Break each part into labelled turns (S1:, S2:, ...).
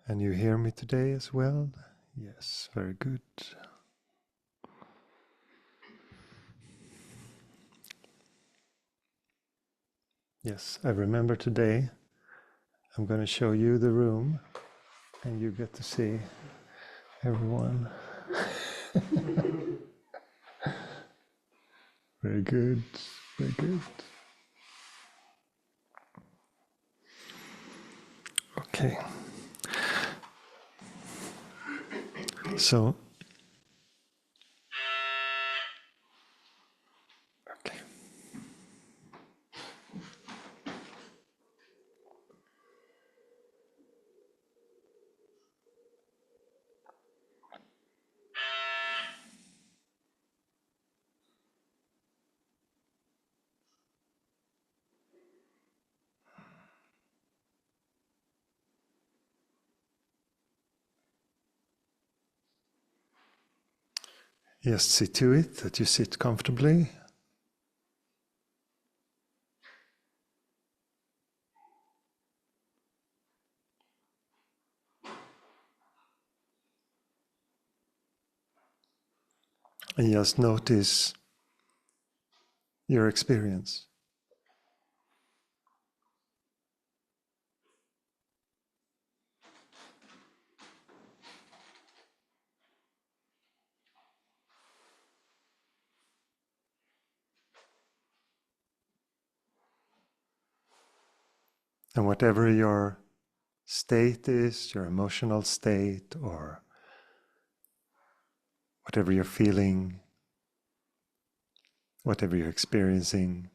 S1: And you hear me today as well? Yes, very good. Yes, I remember today I'm going to show you the room and you get to see everyone. Very good, very good. Okay. So, okay. Just see to it that you sit comfortably. And just notice your experience. And whatever your state is, your emotional state, or whatever you're feeling, whatever you're experiencing,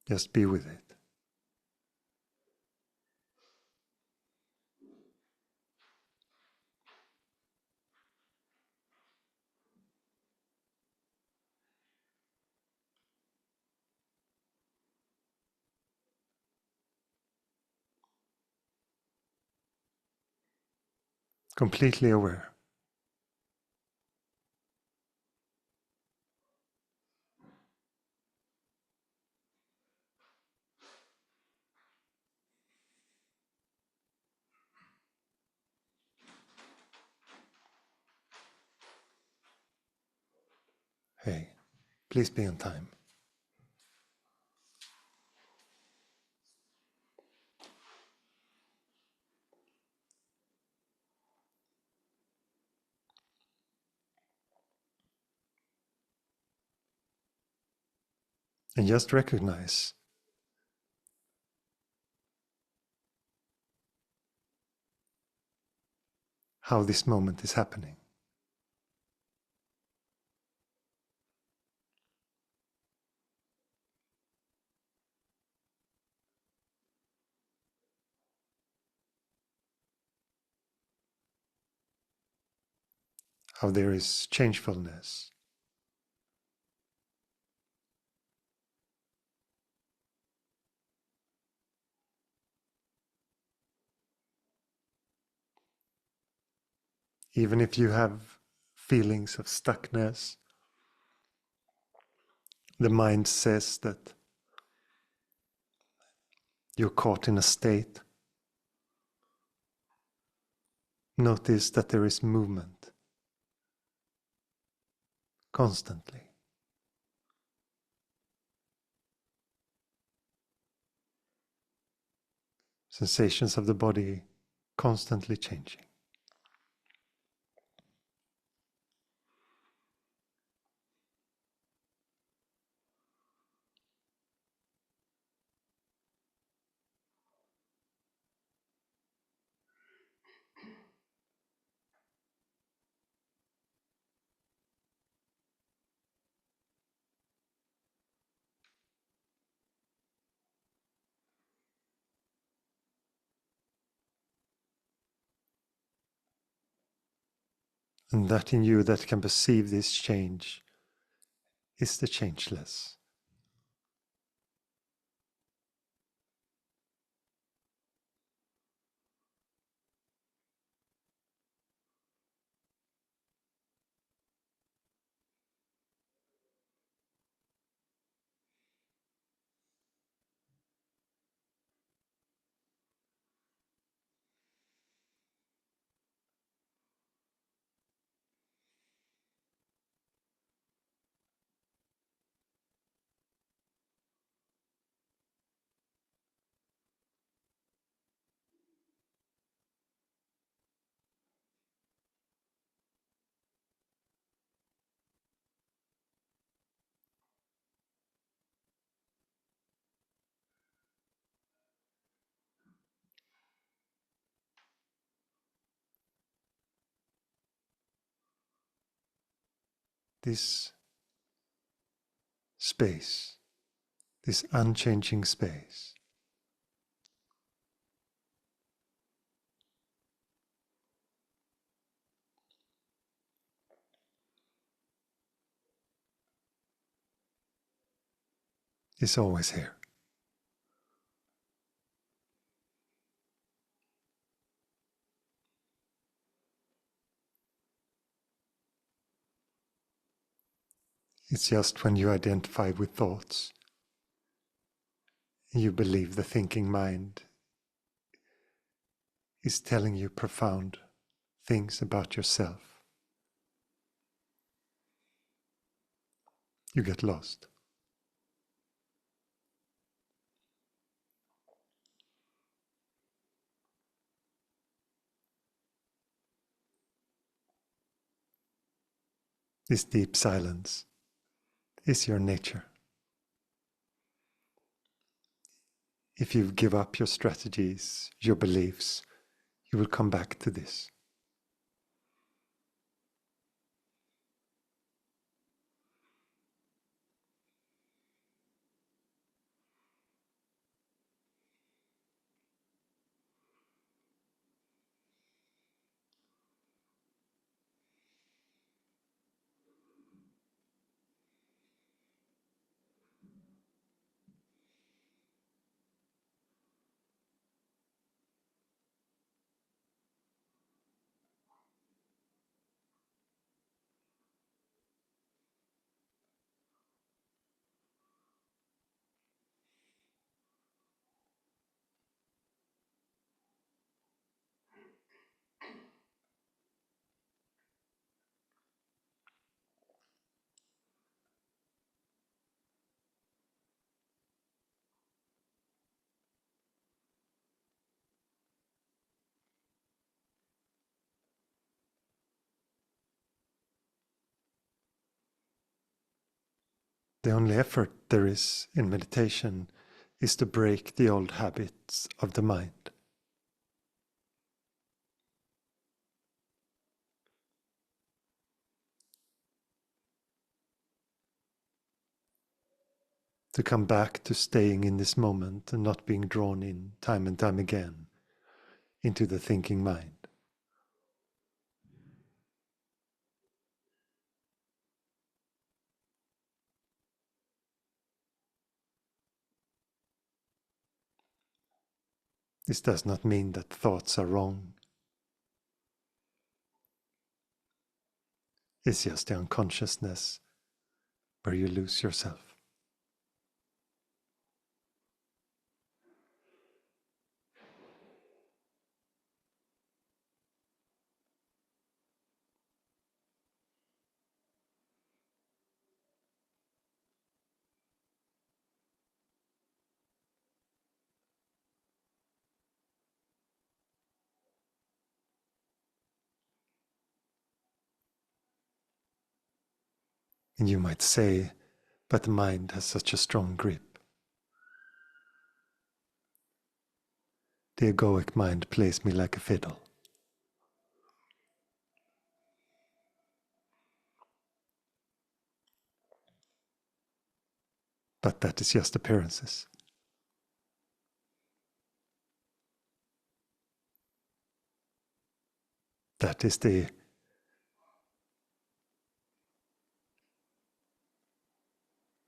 S1: just be with it. Completely aware. Hey, please be on time. And just recognize how this moment is happening. How there is changefulness. Even if you have feelings of stuckness, the mind says that you're caught in a state. Notice that there is movement constantly. Sensations of the body constantly changing. And that in you that can perceive this change is the changeless. this space, this unchanging space, is always here. It's just when you identify with thoughts, you believe the thinking mind is telling you profound things about yourself, you get lost. This deep silence is your nature. If you give up your strategies, your beliefs, you will come back to this. The only effort there is in meditation is to break the old habits of the mind. To come back to staying in this moment and not being drawn in time and time again into the thinking mind. This does not mean that thoughts are wrong. It's just the unconsciousness where you lose yourself. And you might say, but the mind has such a strong grip. The egoic mind plays me like a fiddle. But that is just appearances. That is the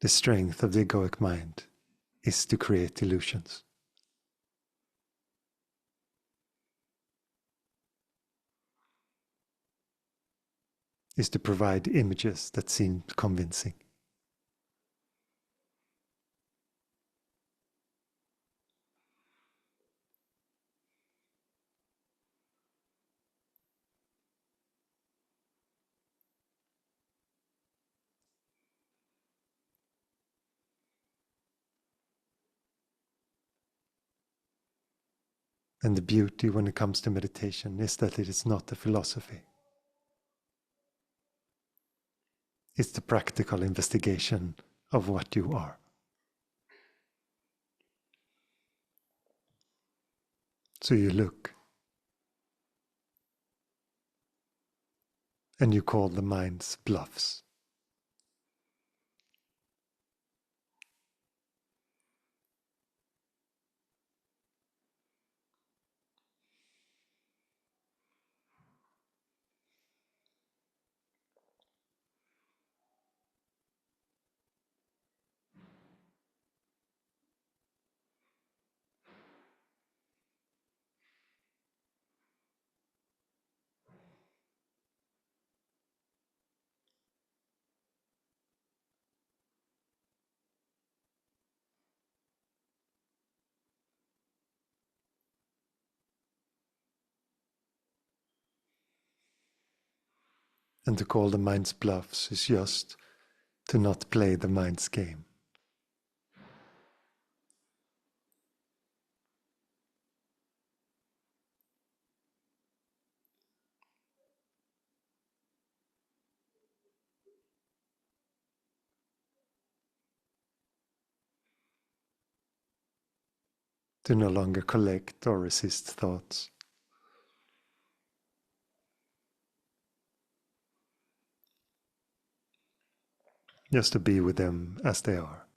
S1: strength of the egoic mind, is to create illusions. Is to provide images that seem convincing. And the beauty when it comes to meditation is that it is not a philosophy. It's the practical investigation of what you are. So you look, and you call the mind's bluffs. And to call the mind's bluffs is just to not play the mind's game. To no longer collect or resist thoughts. Just to be with them as they are.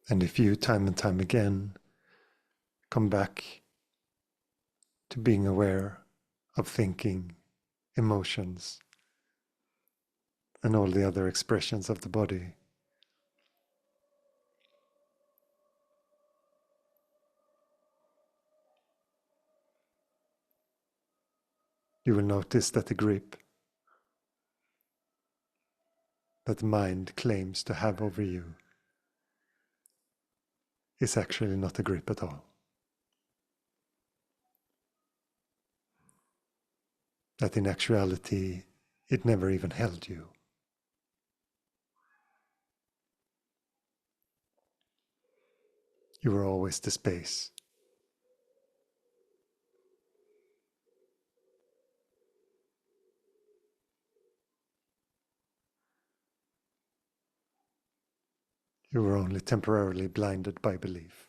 S1: And if you, time and time again, come back to being aware of thinking, emotions, and all the other expressions of the body, you will notice that the grip that the mind claims to have over you is actually not a grip at all. That in actuality, it never even held you. You were always the space. You were only temporarily blinded by belief.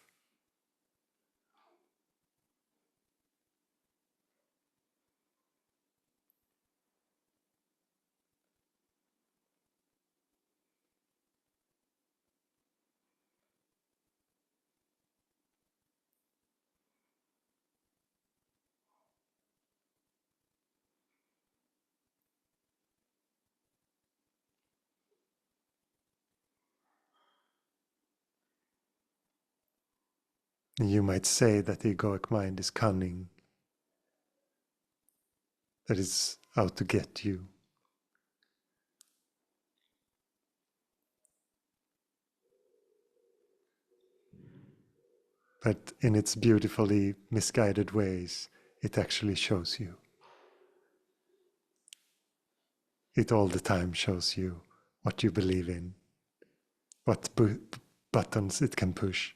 S1: And you might say that the egoic mind is cunning, that it's out to get you. But in its beautifully misguided ways, it actually shows you. It all the time shows you what you believe in, what buttons it can push.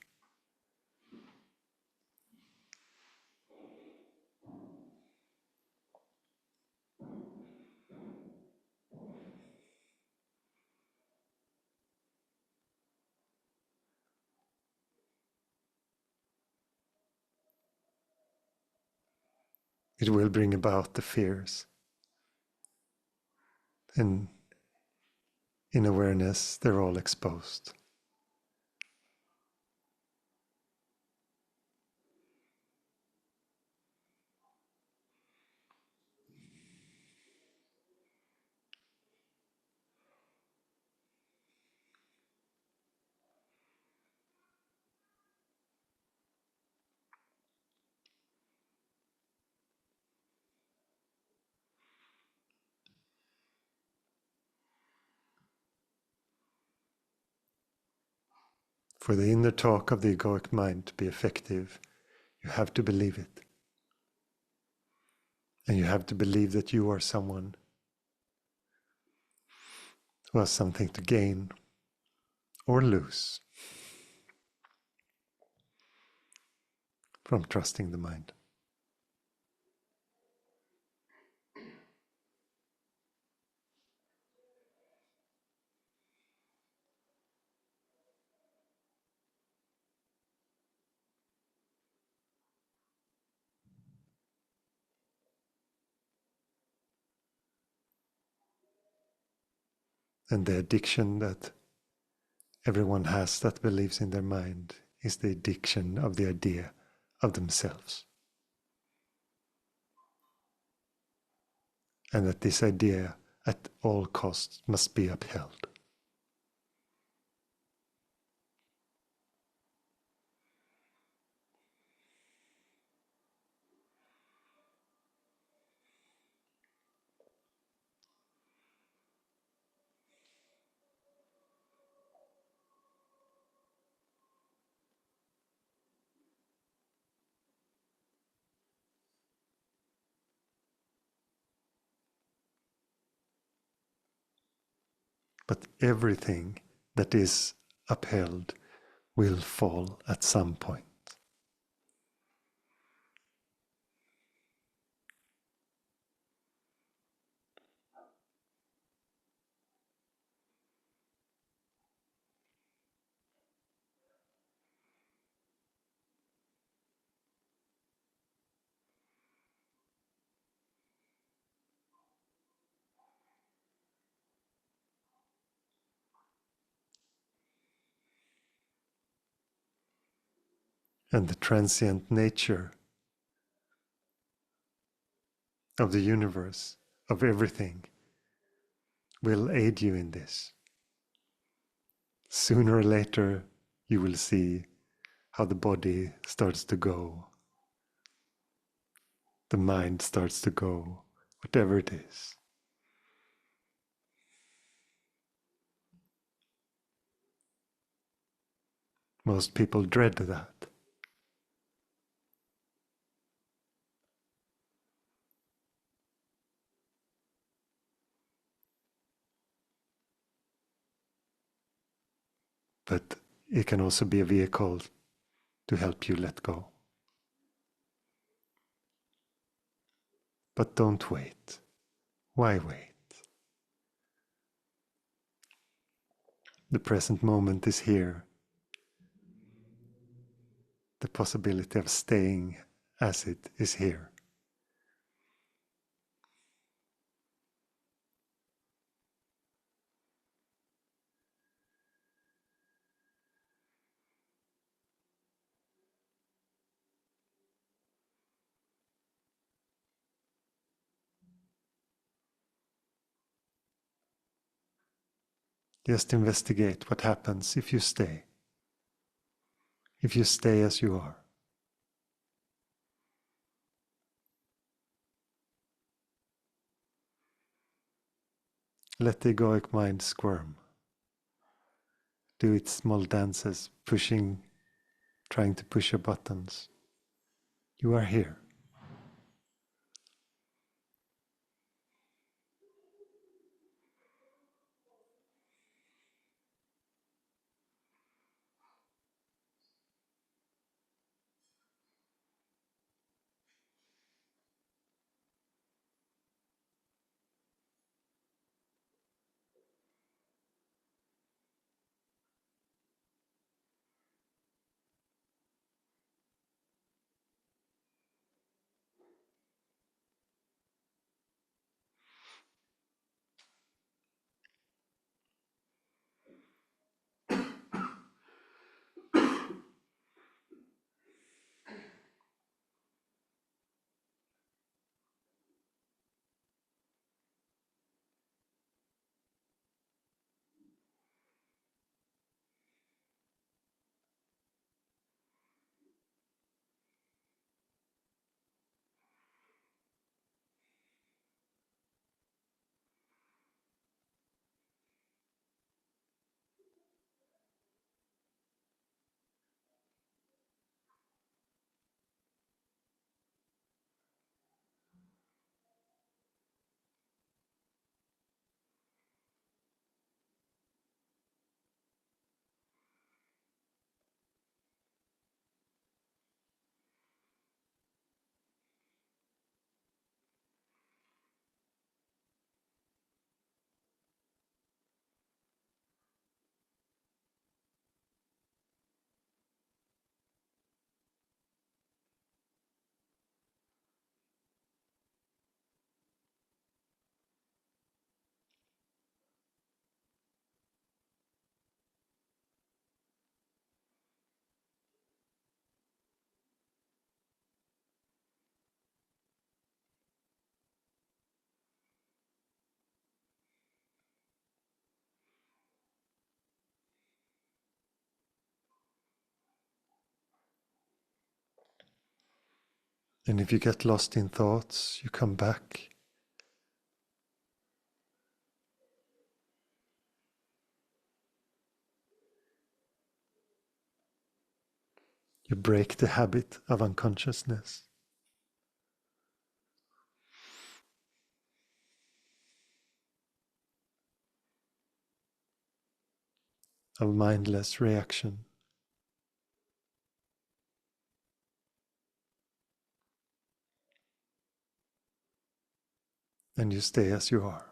S1: It will bring about the fears. And in awareness, they're all exposed. For the inner talk of the egoic mind to be effective, you have to believe it. And you have to believe that you are someone who has something to gain or lose. from trusting the mind. And the addiction that everyone has that believes in their mind is the addiction of the idea of themselves. And that this idea at all costs must be upheld. But everything that is upheld will fall at some point. And the transient nature of the universe, of everything, will aid you in this. Sooner or later, you will see how the body starts to go, the mind starts to go, whatever it is. Most people dread that. But it can also be a vehicle to help you let go. But don't wait. Why wait? The present moment is here. The possibility of staying as it is here. Just investigate what happens if you stay. If you stay as you are. Let the egoic mind squirm. Do its small dances, trying to push your buttons. You are here. And if you get lost in thoughts, you come back. You break the habit of unconsciousness, of mindless reaction. And you stay as you are.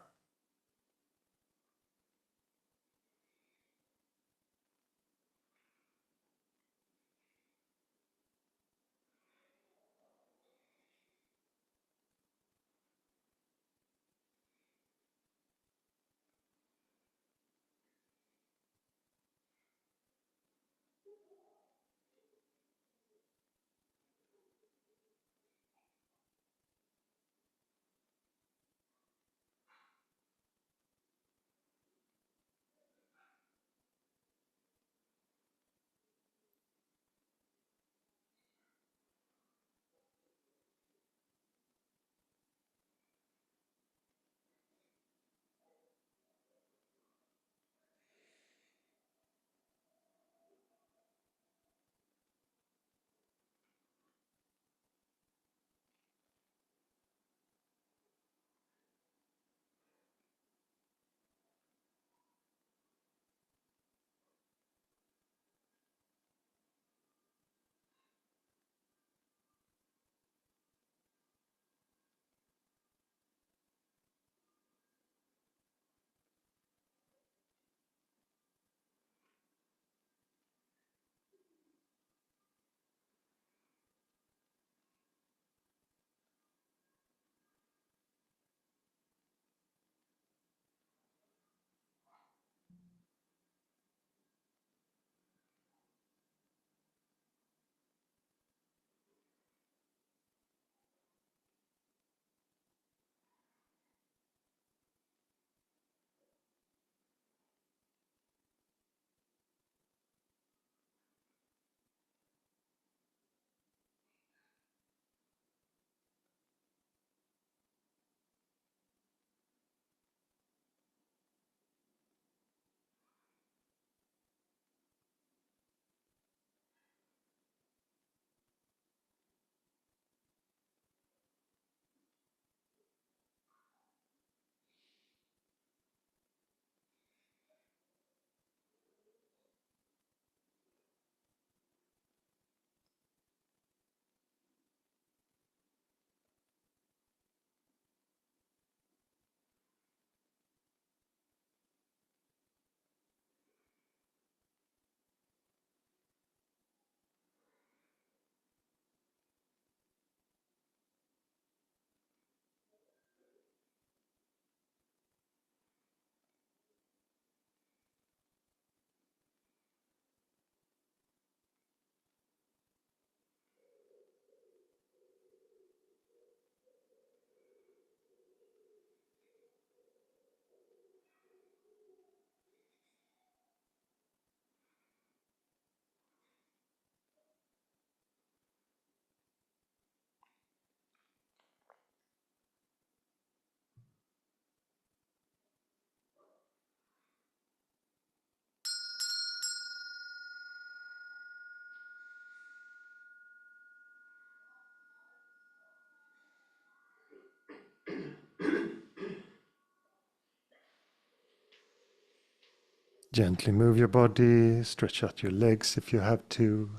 S1: Gently move your body, stretch out your legs if you have to.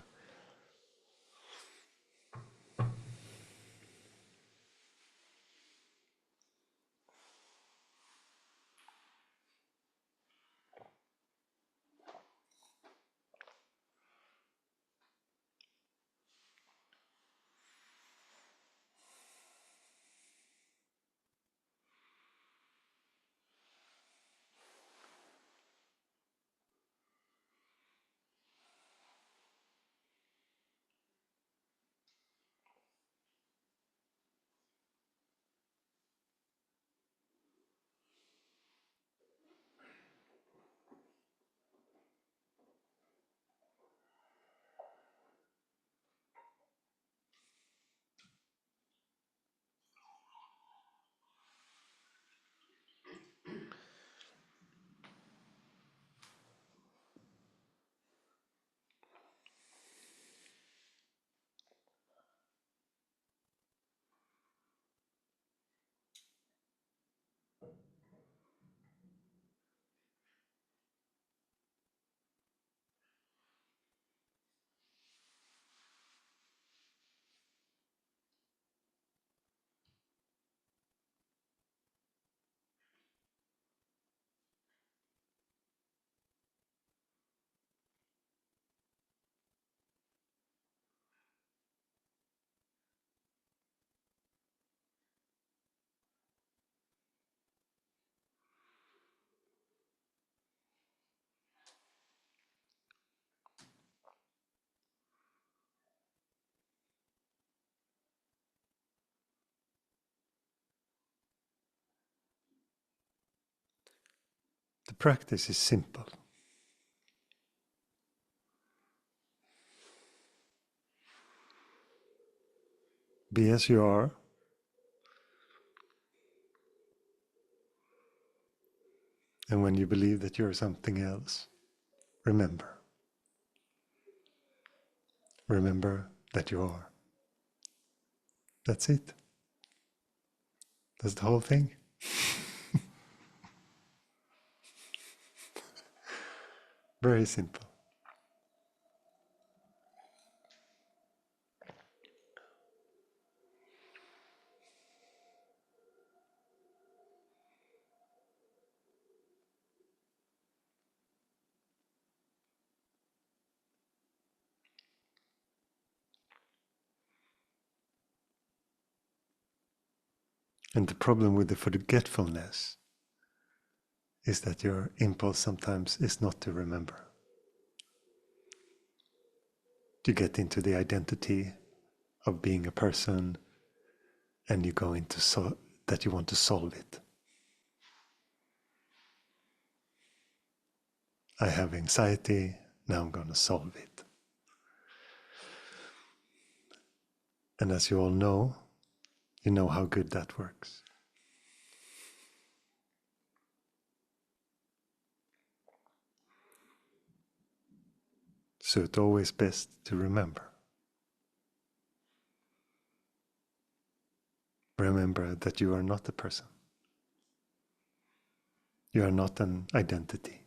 S1: practice is simple. Be as you are. And when you believe that you're something else, remember. Remember that you are. That's it. That's the whole thing. Very simple. And the problem with the forgetfulness is that your impulse sometimes is not to remember. You get into the identity of being a person and you go into that you want to solve it. I have anxiety, now I'm going to solve it. And as you all know, you know how good that works. So it's always best to remember. Remember that you are not a person. You are not an identity.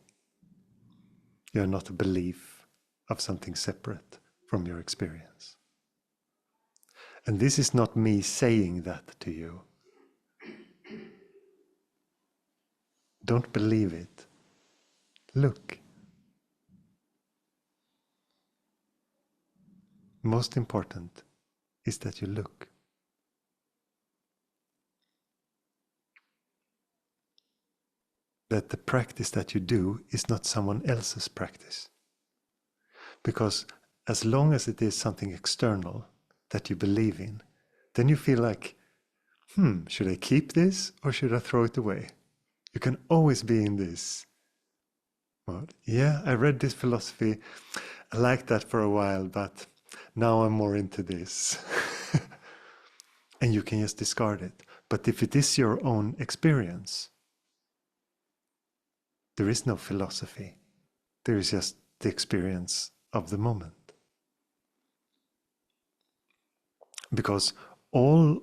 S1: You are not a belief of something separate from your experience. And this is not me saying that to you. Don't believe it. Look. Most important is that you look. That the practice that you do is not someone else's practice. Because as long as it is something external that you believe in, then you feel like, should I keep this or should I throw it away? You can always be in this. Well, yeah, I read this philosophy, I liked that for a while, but now I'm more into this. And you can just discard it. But if it is your own experience, there is no philosophy. There is just the experience of the moment. Because all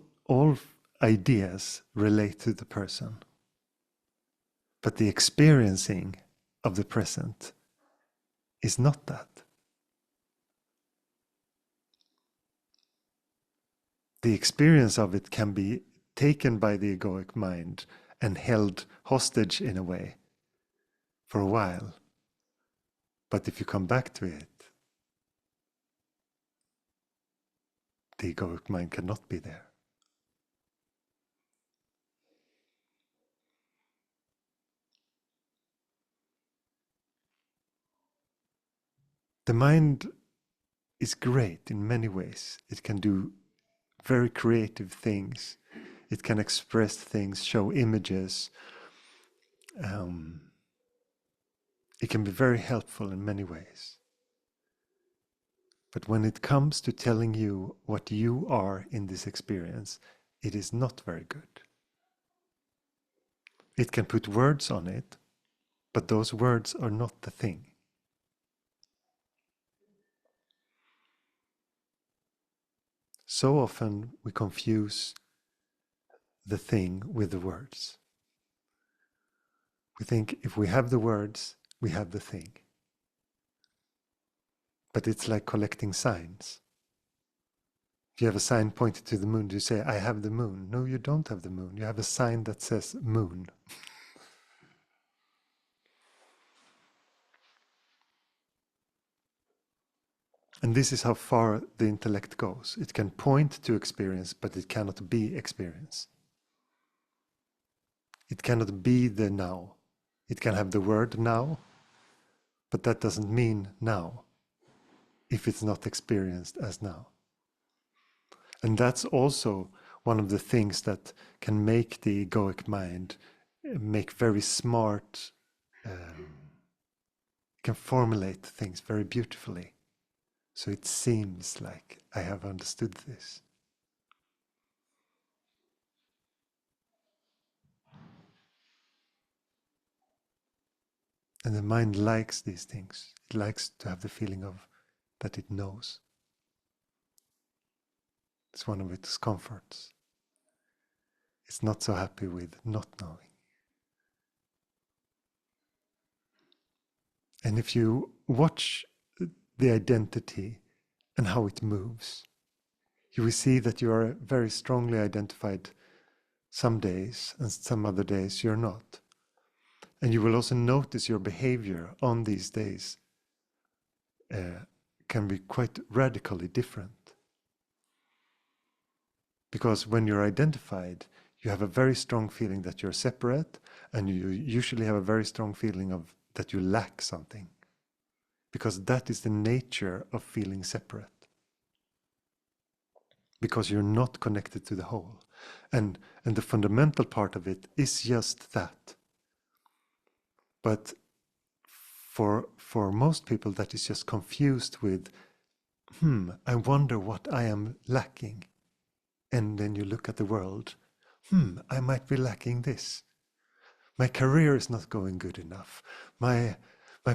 S1: ideas relate to the person. But the experiencing of the present is not that. The experience of it can be taken by the egoic mind and held hostage in a way for a while. But if you come back to it, the egoic mind cannot be there. The mind is great in many ways. It can do very creative things. It can express things, show images. It can be very helpful in many ways. But when it comes to telling you what you are in this experience, it is not very good. It can put words on it, but those words are not the thing. So often we confuse the thing with the words. We think if we have the words, we have the thing. But it's like collecting signs. If you have a sign pointed to the moon, do you say, I have the moon? No, you don't have the moon. You have a sign that says moon. And this is how far the intellect goes. It can point to experience, but it cannot be experience. It cannot be the now. It can have the word now, but that doesn't mean now, if it's not experienced as now. And that's also one of the things that can make the egoic mind make very smart can formulate things very beautifully. So it seems like I have understood this. And the mind likes these things. It likes to have the feeling of that it knows. It's one of its comforts. It's not so happy with not knowing. And if you watch the identity and how it moves, you will see that you are very strongly identified some days, and some other days you're not. And you will also notice your behavior on these days can be quite radically different. Because when you're identified, you have a very strong feeling that you're separate, and you usually have a very strong feeling of that you lack something. Because that is the nature of feeling separate. Because you're not connected to the whole. And the fundamental part of it is just that. But for most people, that is just confused with, I wonder what I am lacking. And then you look at the world, I might be lacking this. My career is not going good enough. My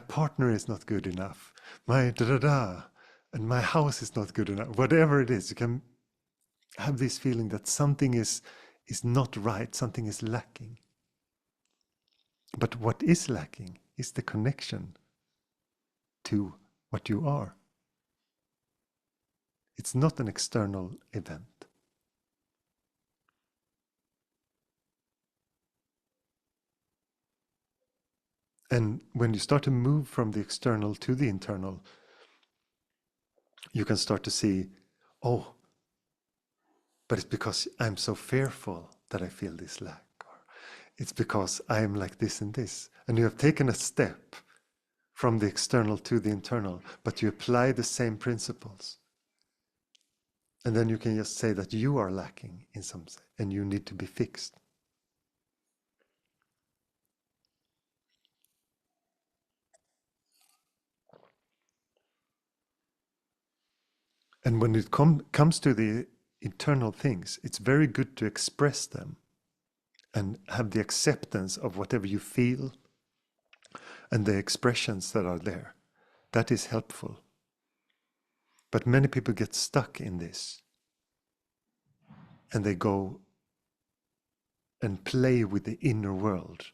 S1: partner is not good enough. My da-da-da. And my house is not good enough. Whatever it is, you can have this feeling that something is not right, something is lacking. But what is lacking is the connection to what you are. It's not an external event. And when you start to move from the external to the internal, you can start to see, oh, but it's because I'm so fearful that I feel this lack. Or it's because I'm like this and this. And you have taken a step from the external to the internal, but you apply the same principles. And then you can just say that you are lacking in some sense, and you need to be fixed. And when it comes to the internal things, it's very good to express them and have the acceptance of whatever you feel and the expressions that are there. That is helpful. But many people get stuck in this, and they go and play with the inner world.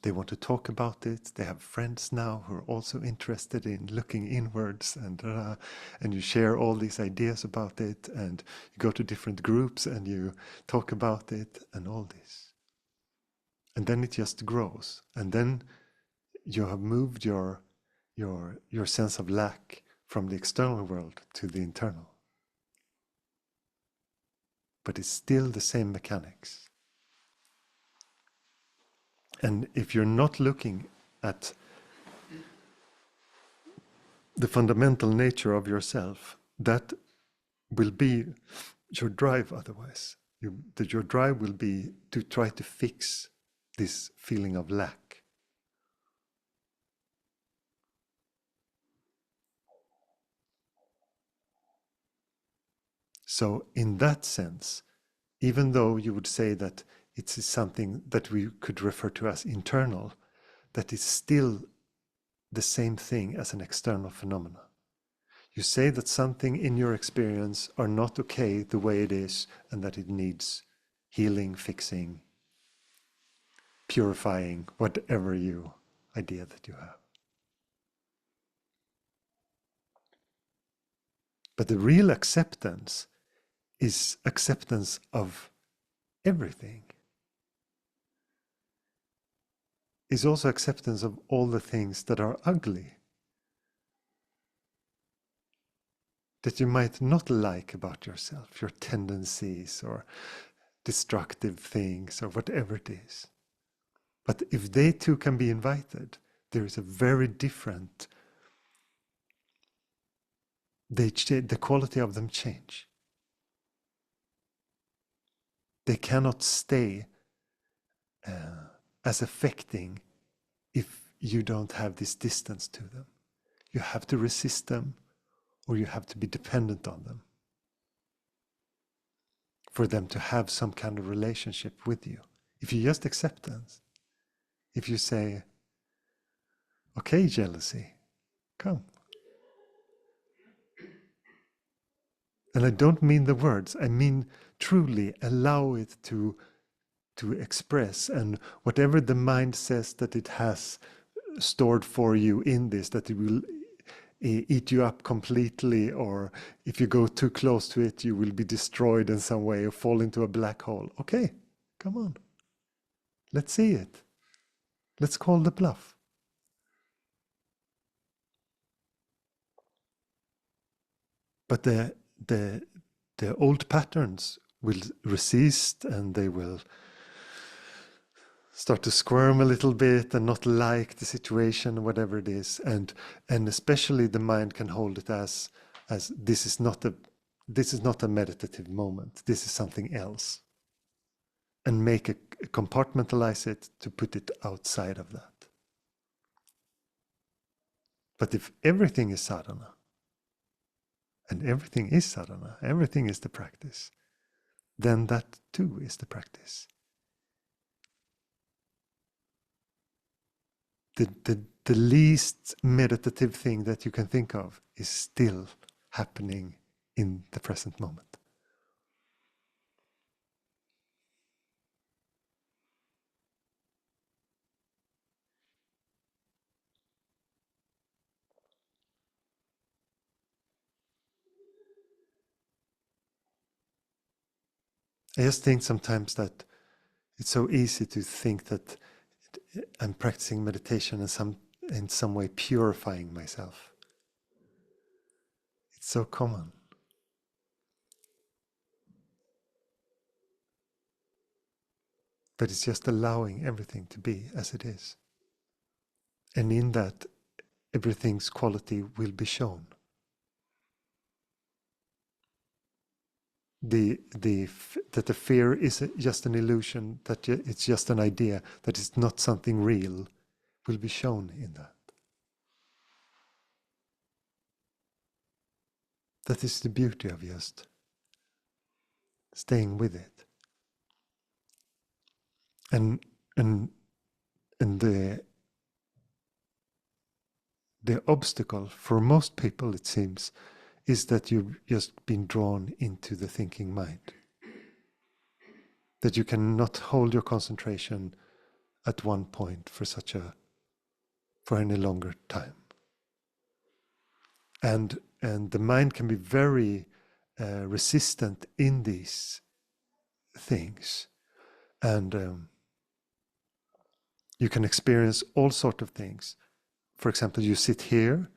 S1: They want to talk about it. They have friends now who are also interested in looking inwards, and you share all these ideas about it, and you go to different groups and you talk about it and all this. And then it just grows, and then you have moved your sense of lack from the external world to the internal. But it's still the same mechanics. And if you're not looking at the fundamental nature of yourself, that will be your drive otherwise. That your drive will be to try to fix this feeling of lack. So in that sense, even though you would say that it is something that we could refer to as internal, that is still the same thing as an external phenomena. You say that something in your experience are not okay the way it is, and that it needs healing, fixing, purifying, whatever idea that you have. But the real acceptance is acceptance of everything. Is also acceptance of all the things that are ugly, that you might not like about yourself, your tendencies or destructive things or whatever it is. But if they too can be invited, there is a very different, the quality of them change. They cannot stay as affecting if you don't have this distance to them. You have to resist them, or you have to be dependent on them for them to have some kind of relationship with you. If you just accept them, if you say, okay, jealousy, come. And I don't mean the words, I mean truly allow it to express, and whatever the mind says that it has stored for you in this, that it will eat you up completely, or if you go too close to it, you will be destroyed in some way or fall into a black hole. Okay, come on. Let's see it. Let's call the bluff. But the old patterns will resist, and they will start to squirm a little bit and not like the situation, whatever it is, and especially the mind can hold it as this is not a meditative moment. This is something else, and compartmentalize it to put it outside of that. But if everything is sadhana, and everything is sadhana, everything is the practice, then that too is the practice. The least meditative thing that you can think of is still happening in the present moment. I just think sometimes that it's so easy to think that I'm practicing meditation and in some way purifying myself. It's so common. But it's just allowing everything to be as it is. And in that, everything's quality will be shown. That the fear is just an illusion, that it's just an idea, that it's not something real, will be shown in that. That is the beauty of just staying with it. And the obstacle for most people, it seems, is that you've just been drawn into the thinking mind. That you cannot hold your concentration at one point for any longer time. And the mind can be very resistant in these things. And you can experience all sorts of things. For example, you sit here,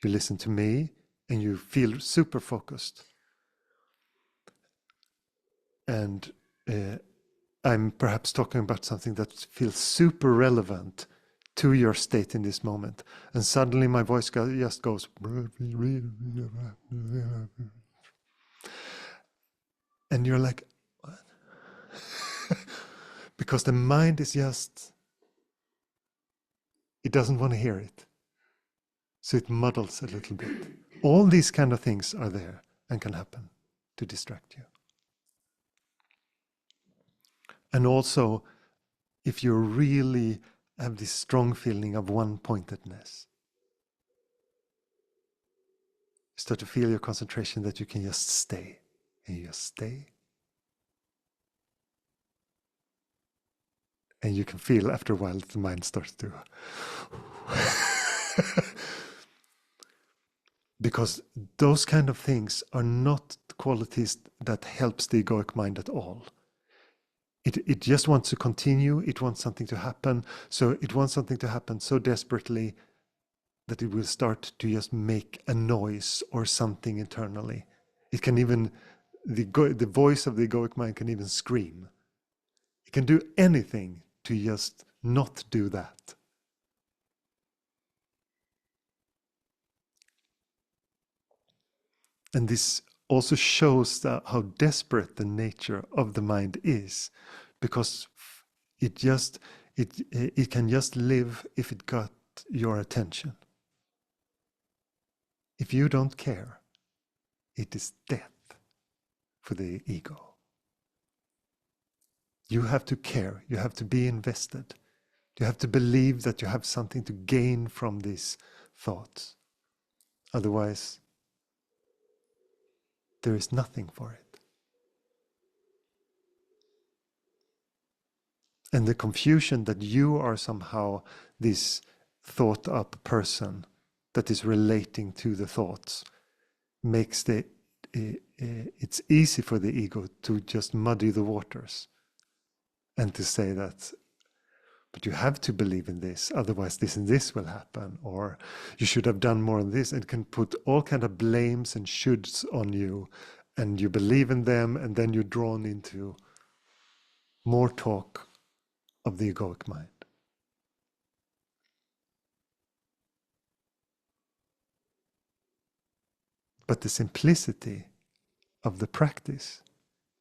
S1: you listen to me, and you feel super focused. And I'm perhaps talking about something that feels super relevant to your state in this moment. And suddenly my voice just goes. And you're like, what? Because the mind is just, it doesn't want to hear it. So it muddles a little bit. All these kind of things are there and can happen to distract you. And also, if you really have this strong feeling of one-pointedness, you start to feel your concentration that you can just stay. And you just stay. And you can feel after a while that the mind starts to... Because those kind of things are not qualities that helps the egoic mind at all. It just wants to continue, it wants something to happen, so it wants something to happen so desperately that it will start to just make a noise or something internally. It can even, the voice of the egoic mind can even scream. It can do anything to just not do that. And this also shows how desperate the nature of the mind is, because it It can just live if it got your attention. If you don't care, it is death for the ego. You have to care, you have to be invested. You have to believe that you have something to gain from these thoughts. Otherwise, there is nothing for it. And the confusion that you are somehow this thought up person that is relating to the thoughts makes it's easy for the ego to just muddy the waters and to say that, but you have to believe in this, otherwise this and this will happen, or you should have done more on this. It can put all kind of blames and shoulds on you, and you believe in them, and then you're drawn into more talk of the egoic mind. But the simplicity of the practice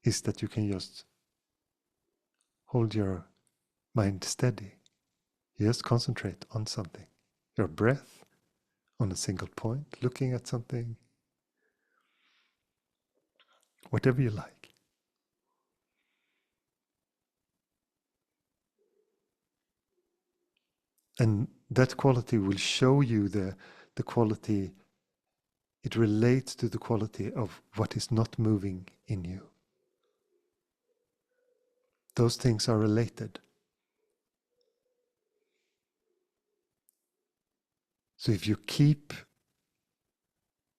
S1: is that you can just hold your mind steady. You just concentrate on something. Your breath on a single point, looking at something, whatever you like. And that quality will show you the quality, it relates to the quality of what is not moving in you. Those things are related. So if you keep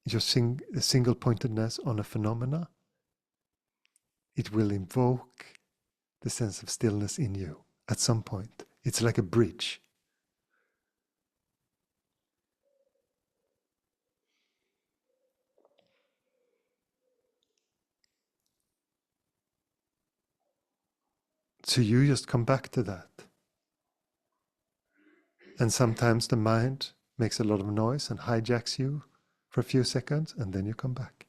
S1: your single pointedness on a phenomena, it will invoke the sense of stillness in you at some point. It's like a bridge. So you just come back to that. And sometimes the mind makes a lot of noise and hijacks you for a few seconds, and then you come back.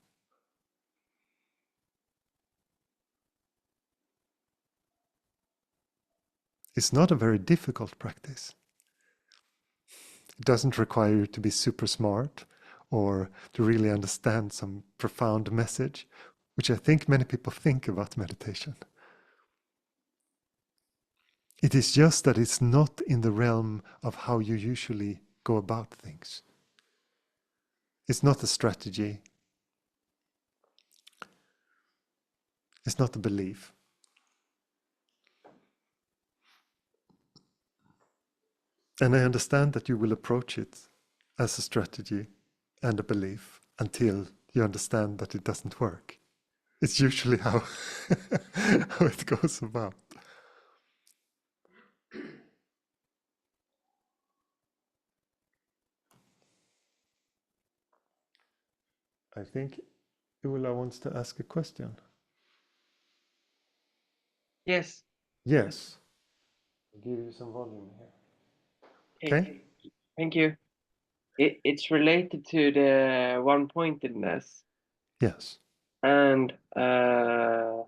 S1: It's not a very difficult practice. It doesn't require you to be super smart or to really understand some profound message, which I think many people think about meditation. It is just that it's not in the realm of how you usually go about things. It's not a strategy. It's not a belief. And I understand that you will approach it as a strategy and a belief until you understand that it doesn't work. It's usually how, how it goes about. I think Ulla wants to ask a question.
S2: Yes.
S1: Yes. I'll give you some volume here. Okay?
S2: Thank you. It's related to the one-pointedness.
S1: Yes.
S2: And I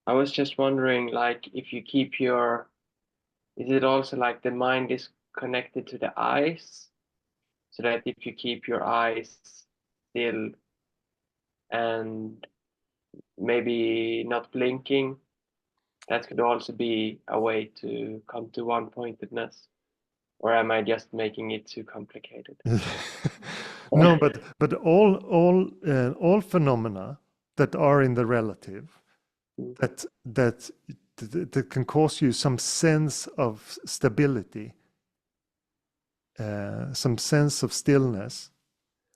S2: was just wondering, like, if you keep your, is it also like the mind is connected to the eyes? So that if you keep your eyes still and maybe not blinking, that could also be a way to come to one-pointedness. Or am I just making it too complicated?
S1: No, but all phenomena that are in the relative, that can cause you some sense of stability, some sense of stillness,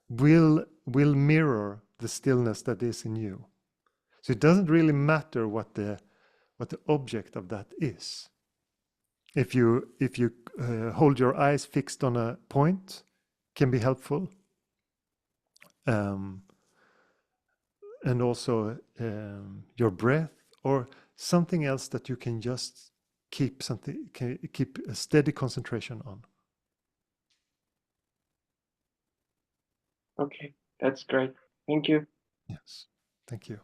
S1: will mirror the stillness that is in you. So it doesn't really matter what the object of that is. If you hold your eyes fixed on a point, can be helpful. And also your breath or something else that you can just keep a steady concentration on.
S2: Okay, that's great. Thank you.
S1: Yes, thank you.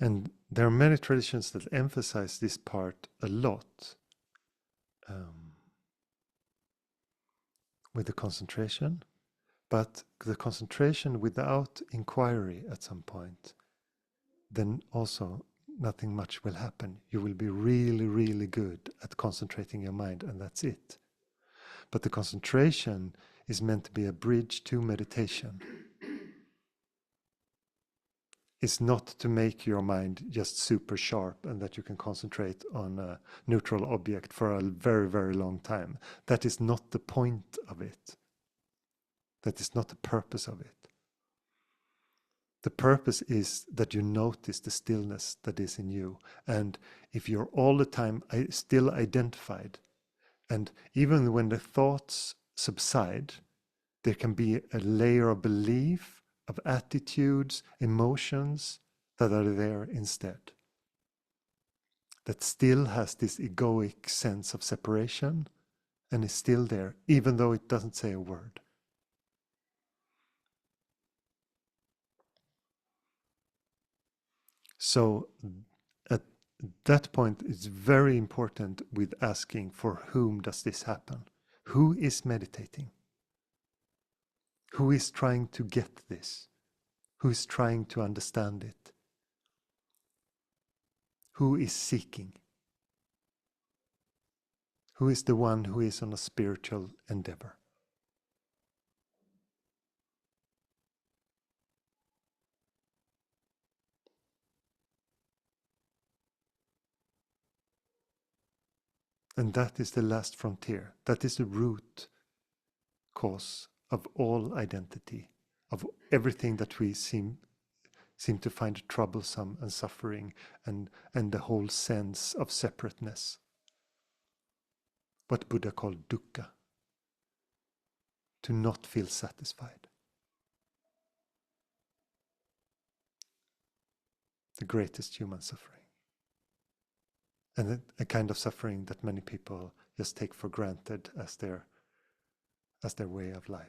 S1: And there are many traditions that emphasize this part a lot, with the concentration, but the concentration without inquiry at some point, then also nothing much will happen. You will be really, really good at concentrating your mind, and that's it. But the concentration is meant to be a bridge to meditation. It's not to make your mind just super sharp and that you can concentrate on a neutral object for a very, very long time. That is not the point of it. That is not the purpose of it. The purpose is that you notice the stillness that is in you. And if you're all the time still identified, and even when the thoughts subside, there can be a layer of belief, of attitudes, emotions that are there instead. That still has this egoic sense of separation and is still there, even though it doesn't say a word. So at that point, it's very important with asking, for whom does this happen? Who is meditating? Who is trying to get this? Who is trying to understand it? Who is seeking? Who is the one who is on a spiritual endeavor? And that is the last frontier. That is the root cause of all identity, of everything that we seem to find troublesome and suffering, and the whole sense of separateness. What Buddha called dukkha. To not feel satisfied. The greatest human suffering. And a kind of suffering that many people just take for granted as their way of life.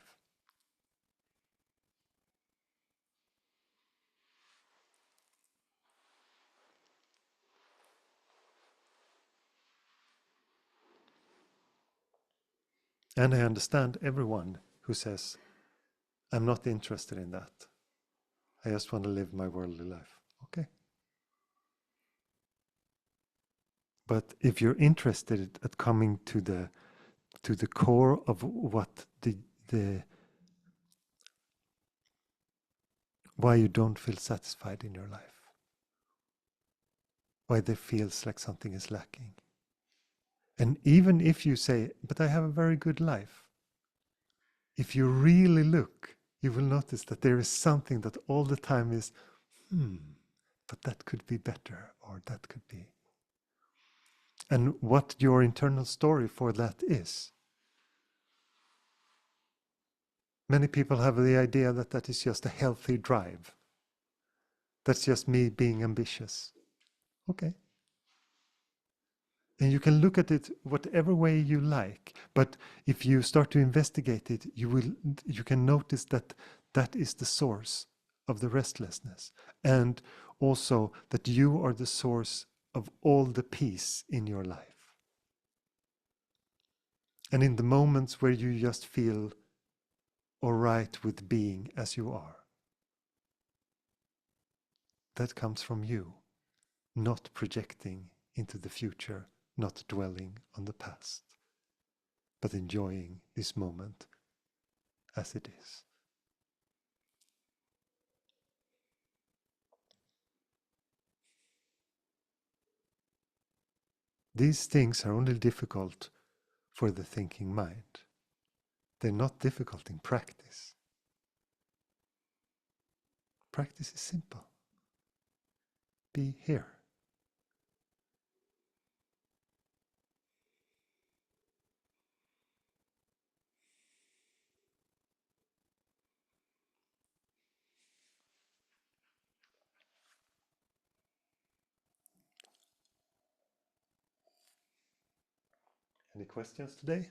S1: And I understand everyone who says, I'm not interested in that. I just want to live my worldly life. Okay. But if you're interested at coming to the core of what the why you don't feel satisfied in your life, why there feels like something is lacking. And even if you say, but I have a very good life, if you really look, you will notice that there is something that all the time is, but that could be better, or that could be. And what your internal story for that is. Many people have the idea that that is just a healthy drive. That's just me being ambitious. Okay. And you can look at it whatever way you like, but if you start to investigate it, you can notice that that is the source of the restlessness, and also that you are the source of all the peace in your life. And in the moments where you just feel all right with being as you are, that comes from you, not projecting into the future, not dwelling on the past, but enjoying this moment as it is. These things are only difficult for the thinking mind. They're not difficult in practice. Practice is simple. Be here. Any questions today?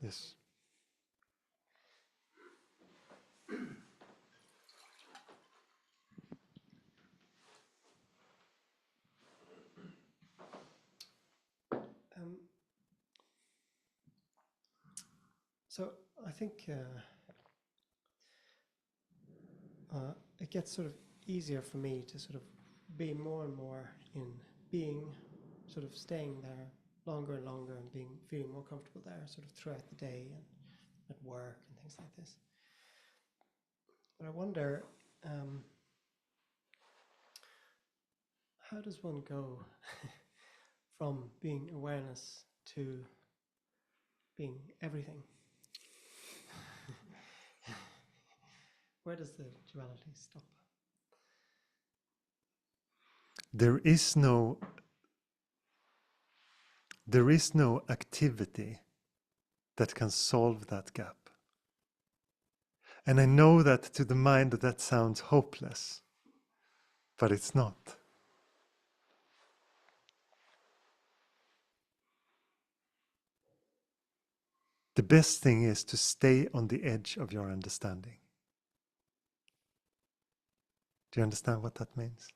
S1: Yes.
S3: So I think it gets sort of easier for me to sort of be more and more in being, sort of staying there longer and longer and feeling more comfortable there sort of throughout the day and at work and things like this. But I wonder, how does one go from being awareness to being everything? Where does the duality stop?
S1: There is no activity that can solve that gap. And I know that to the mind that sounds hopeless, but it's not. The best thing is to stay on the edge of your understanding. Do you understand what that means?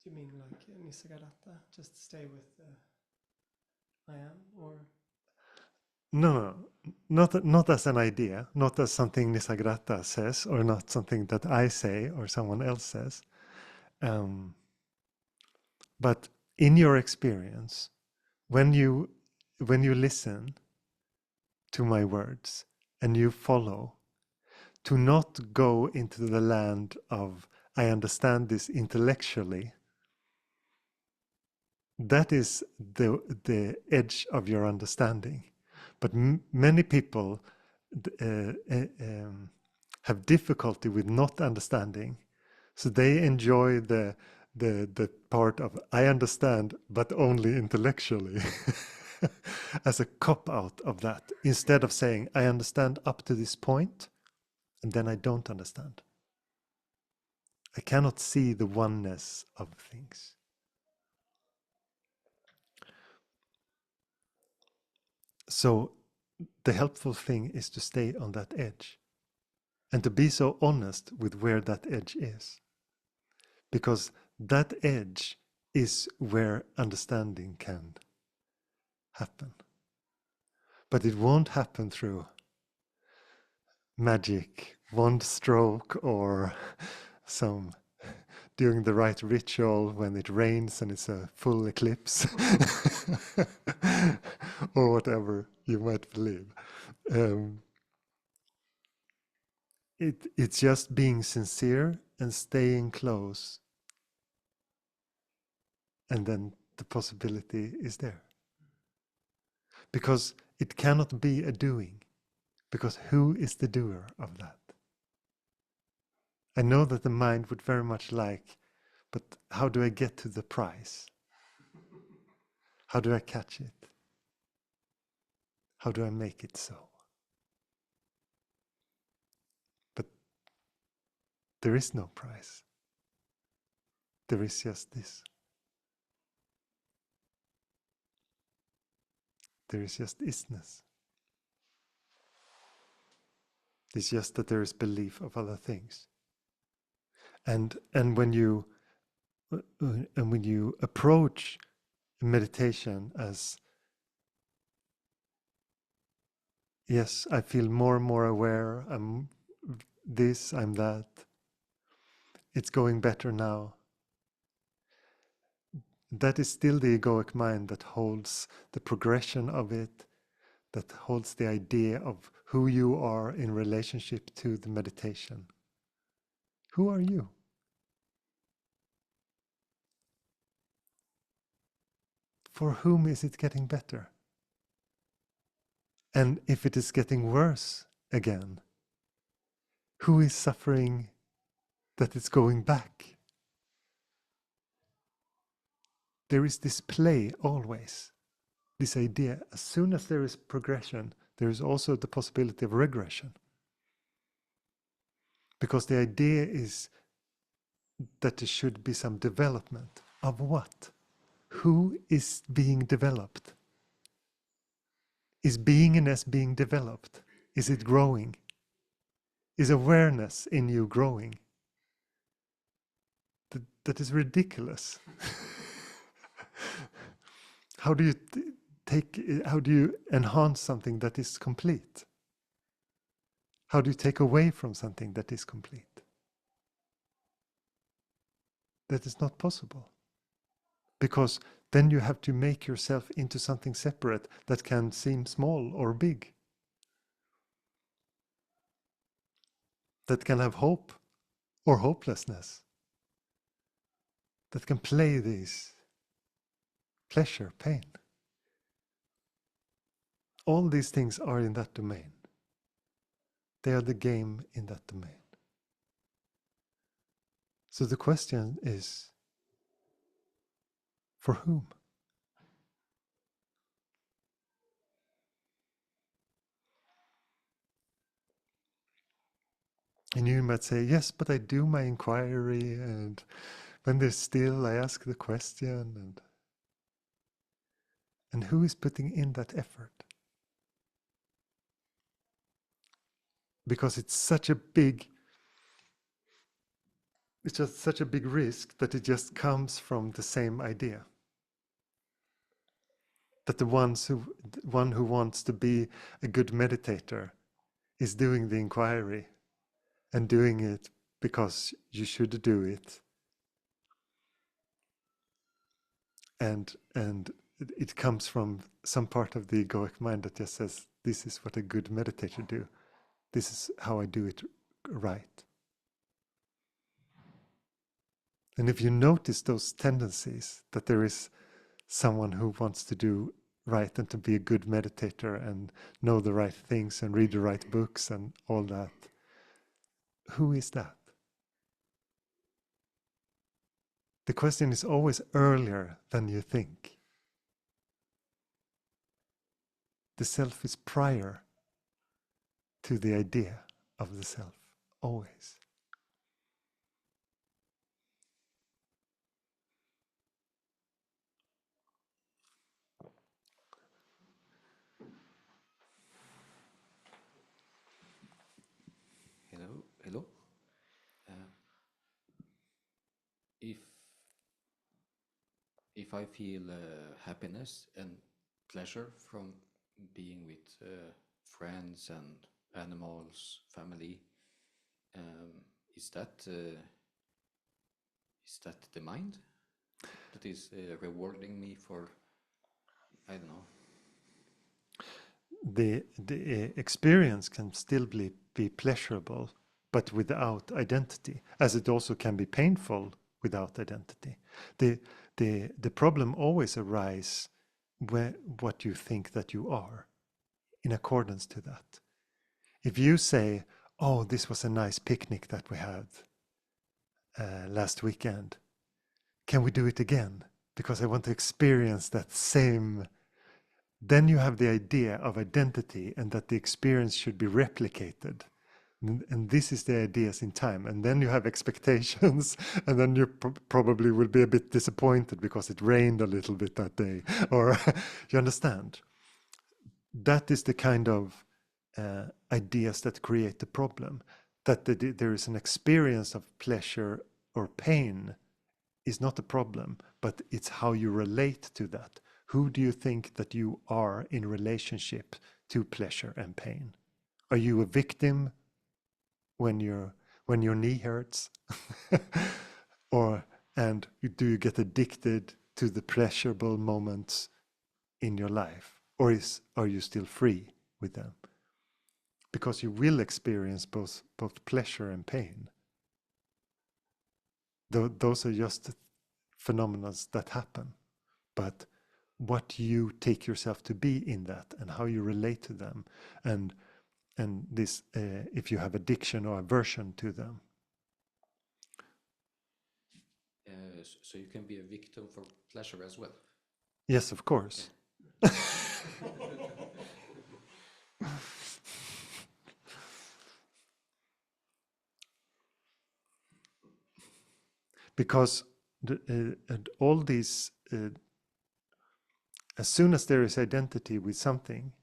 S3: Do you mean like Nisargadatta, just stay with I am, or?
S1: No, not as an idea, not as something Nisargadatta says, or not something that I say or someone else says. But in your experience, when you listen to my words and you follow, to not go into the land of I understand this intellectually, that is the edge of your understanding. But many people have difficulty with not understanding, so they enjoy the part of I understand, but only intellectually, as a cop-out of that, instead of saying I understand up to this point, and then I don't understand. I cannot see the oneness of things. So the helpful thing is to stay on that edge and to be so honest with where that edge is. Because that edge is where understanding can happen. But it won't happen through magic, wand stroke, or some doing the right ritual when it rains and it's a full eclipse, or whatever you might believe. It's just being sincere and staying close, and then the possibility is there. Because it cannot be a doing, because who is the doer of that? I know that the mind would very much like, but how do I get to the prize? How do I catch it? How do I make it so? But there is no prize. There is just this. There is just isness. It's just that there is belief of other things. And when you approach meditation as, yes, I feel more and more aware, I'm this, I'm that, it's going better now. That is still the egoic mind that holds the progression of it, that holds the idea of who you are in relationship to the meditation. Who are you? For whom is it getting better? And if it is getting worse again, who is suffering that it's going back? There is this play always, this idea. As soon as there is progression, there is also the possibility of regression. Because the idea is that there should be some development. Of what? Who is being developed? Is beingness being developed? Is it growing? Is awareness in you growing? That is ridiculous. How do you enhance something that is complete? How do you take away from something that is complete? That is not possible. Because then you have to make yourself into something separate that can seem small or big. That can have hope or hopelessness. That can play these pleasure, pain. All these things are in that domain. They are the game in that domain. So the question is, for whom? And you might say, yes, but I do my inquiry, and when they're still, I ask the question, and who is putting in that effort? Because it's such a big risk that it just comes from the same idea. That the one who wants to be a good meditator is doing the inquiry and doing it because you should do it. And it comes from some part of the egoic mind that just says, this is what a good meditator do. This is how I do it right. And if you notice those tendencies, that there is someone who wants to do right and to be a good meditator and know the right things and read the right books and all that, who is that? The question is always earlier than you think. The self is prior to the idea of the self, always.
S4: Hello. If I feel happiness and pleasure from being with friends and animals, family, is that the mind that is rewarding me for, I don't know?
S1: The experience can still be pleasurable, but without identity, as it also can be painful without identity. The problem always arises when what you think that you are, in accordance to that. If you say, oh, this was a nice picnic that we had last weekend, can we do it again? Because I want to experience that same. Then you have the idea of identity and that the experience should be replicated. And this is the ideas in time. And then you have expectations, and then you probably will be a bit disappointed because it rained a little bit that day. Or you understand? That is the kind of ideas that create the problem. That there is an experience of pleasure or pain is not a problem, but it's how you relate to that. Who do you think that you are in relationship to pleasure and pain? Are you a victim when your knee hurts? And do you get addicted to the pleasurable moments in your life? Or are you still free with them? Because you will experience both pleasure and pain. Those are just phenomena that happen. But what you take yourself to be in that and how you relate to them, and this if you have addiction or aversion to them.
S4: So you can be a victim for pleasure as well?
S1: Yes, of course. Because all these as soon as there is identity with something,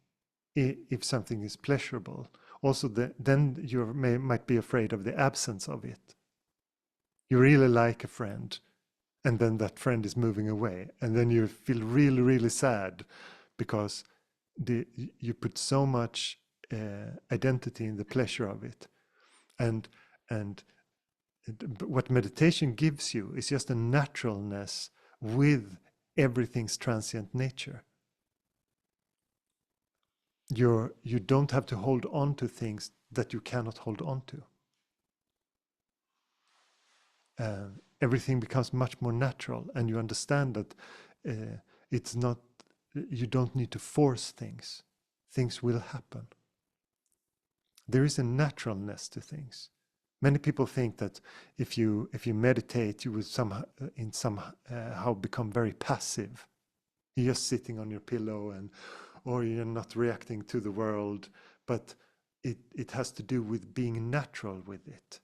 S1: if something is pleasurable, also then you might be afraid of the absence of it. You really like a friend, and then that friend is moving away, and then you feel really, really sad because you put so much identity in the pleasure of it, and what meditation gives you is just a naturalness with everything's transient nature. You don't have to hold on to things that you cannot hold on to. Everything becomes much more natural, and you understand that it's not. You don't need to force things. Things will happen. There is a naturalness to things. Many people think that if you meditate, you will somehow become very passive. You're just sitting on your pillow, or you're not reacting to the world. But it has to do with being natural with it.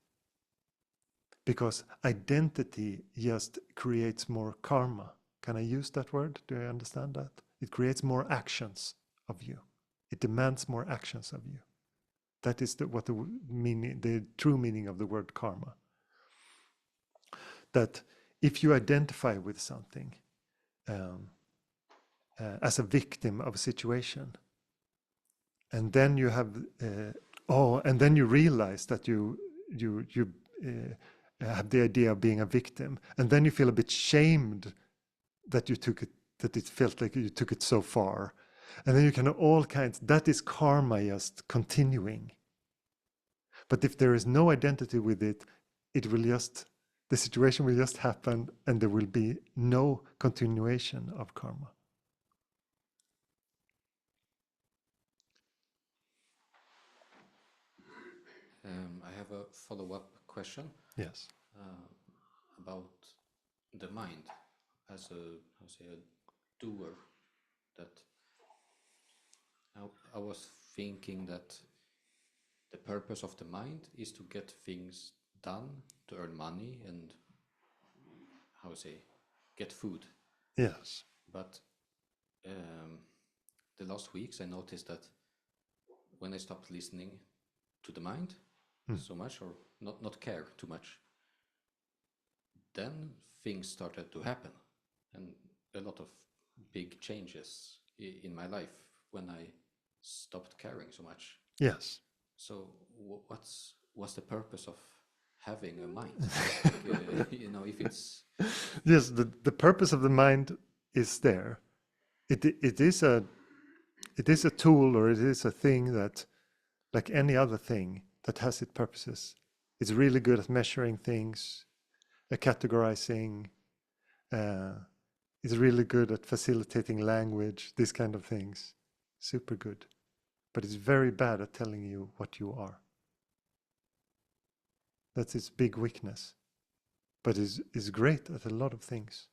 S1: Because identity just creates more karma. Can I use that word? Do you understand that? It creates more actions of you. It demands more actions of you. That is the true meaning of the word karma. That if you identify with something as a victim of a situation, and then you have, and then you realize that you have the idea of being a victim, and then you feel a bit shamed that you took it, that it felt like you took it so far, and then you can all kinds. That is karma just continuing. But if there is no identity with it, the situation will just happen, and there will be no continuation of karma.
S4: I have a follow-up question.
S1: Yes.
S4: About the mind as a doer. That I was thinking that the purpose of the mind is to get things done, to earn money and get food.
S1: Yes.
S4: But the last weeks I noticed that when I stopped listening to the mind so much, or not care too much, then things started to happen, and a lot of big changes in my life when I stopped caring so much.
S1: Yes.
S4: So what's the purpose of having a mind? If it's
S1: Yes, the purpose of the mind is there. It is a tool, or it is a thing that, like any other thing that has its purposes, it's really good at measuring things, categorizing. It's really good at facilitating language, these kind of things. Super good. But it's very bad at telling you what you are. That's its big weakness. But is great at a lot of things.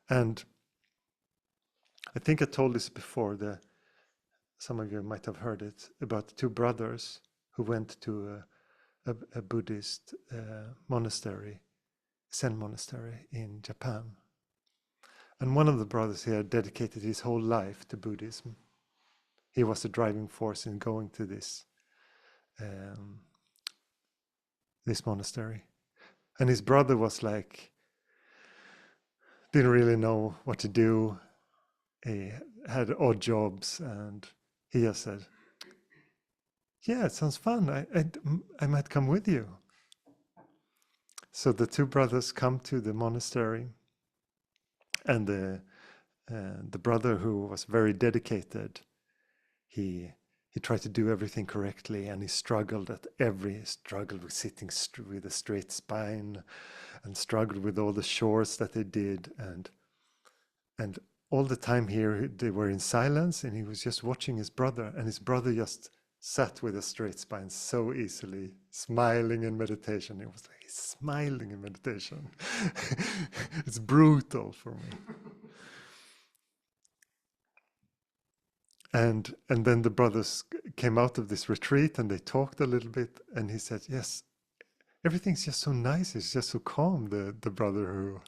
S1: And I think I told this before, some of you might have heard it, about the two brothers who went to a Buddhist monastery, Zen monastery in Japan. And one of the brothers here dedicated his whole life to Buddhism. He was the driving force in going to this monastery. And his brother was like, didn't really know what to do. He had odd jobs, and he just said, yeah, it sounds fun. I might come with you. So the two brothers come to the monastery, and the brother who was very dedicated, he tried to do everything correctly, and he struggled with sitting with a straight spine, and struggled with all the chores that they did, and all the time here they were in silence, and he was just watching his brother, and his brother just sat with a straight spine so easily, smiling in meditation. It was like he's smiling in meditation. It's brutal for me. And then the brothers came out of this retreat, and they talked a little bit, and he said, yes, everything's just so nice, it's just so calm, the brother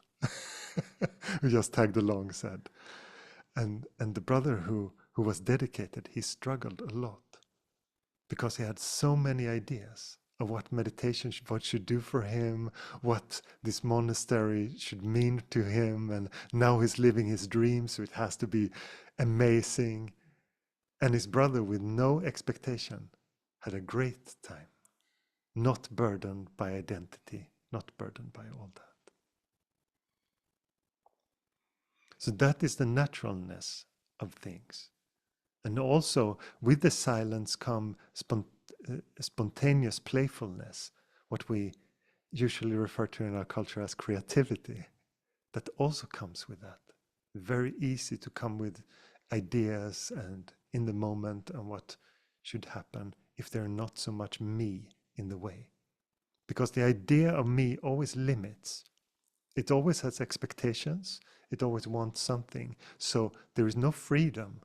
S1: who just tagged along said. And the brother who was dedicated, he struggled a lot, because he had so many ideas of what meditation what should do for him, what this monastery should mean to him, and now he's living his dream, so it has to be amazing. And his brother, with no expectation, had a great time, not burdened by identity, not burdened by all that. So that is the naturalness of things. And also with the silence come spontaneous playfulness, what we usually refer to in our culture as creativity, that also comes with that. Very easy to come with ideas and in the moment and what should happen if there are not so much me in the way. Because the idea of me always limits. It always has expectations. It always wants something. So there is no freedom.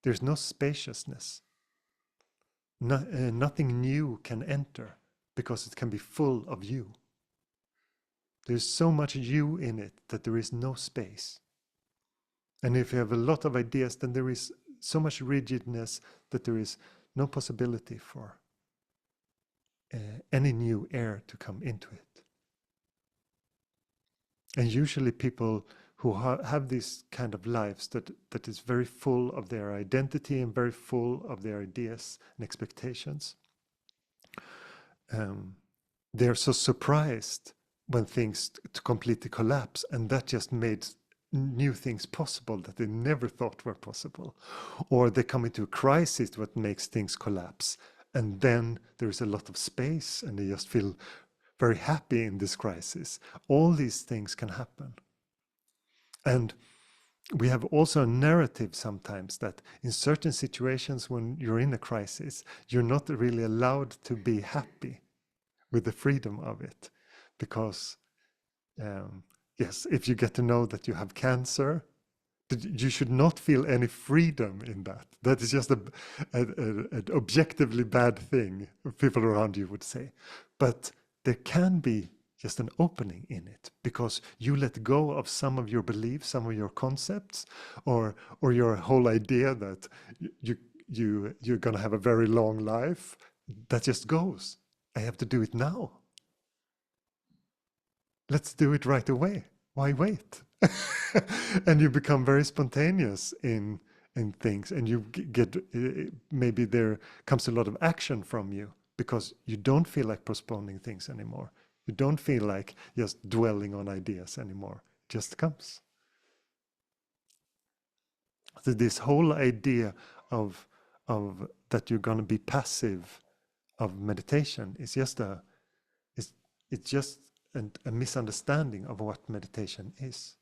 S1: There's no spaciousness. Nothing new can enter because it can be full of you. There's so much you in it that there is no space. And if you have a lot of ideas, then there is so much rigidness that there is no possibility for any new air to come into it. And usually people who have these kind of lives that is very full of their identity and very full of their ideas and expectations, they're so surprised when things completely collapse, and that just made new things possible that they never thought were possible. Or they come into a crisis that makes things collapse, and then there's a lot of space and they just feel very happy in this crisis. All these things can happen. And we have also a narrative sometimes that in certain situations when you're in a crisis, you're not really allowed to be happy with the freedom of it. Because, yes, if you get to know that you have cancer, you should not feel any freedom in that. That is just an objectively bad thing, people around you would say. But there can be just an opening in it because you let go of some of your beliefs, some of your concepts, or your whole idea that you're going to have a very long life. That just goes. I have to do it now. Let's do it right away. Why wait? And you become very spontaneous in things, and you get maybe there comes a lot of action from you because you don't feel like postponing things anymore. You don't feel like just dwelling on ideas anymore. It just comes. So this whole idea of that you're going to be passive of meditation is just it's just a misunderstanding of what meditation is.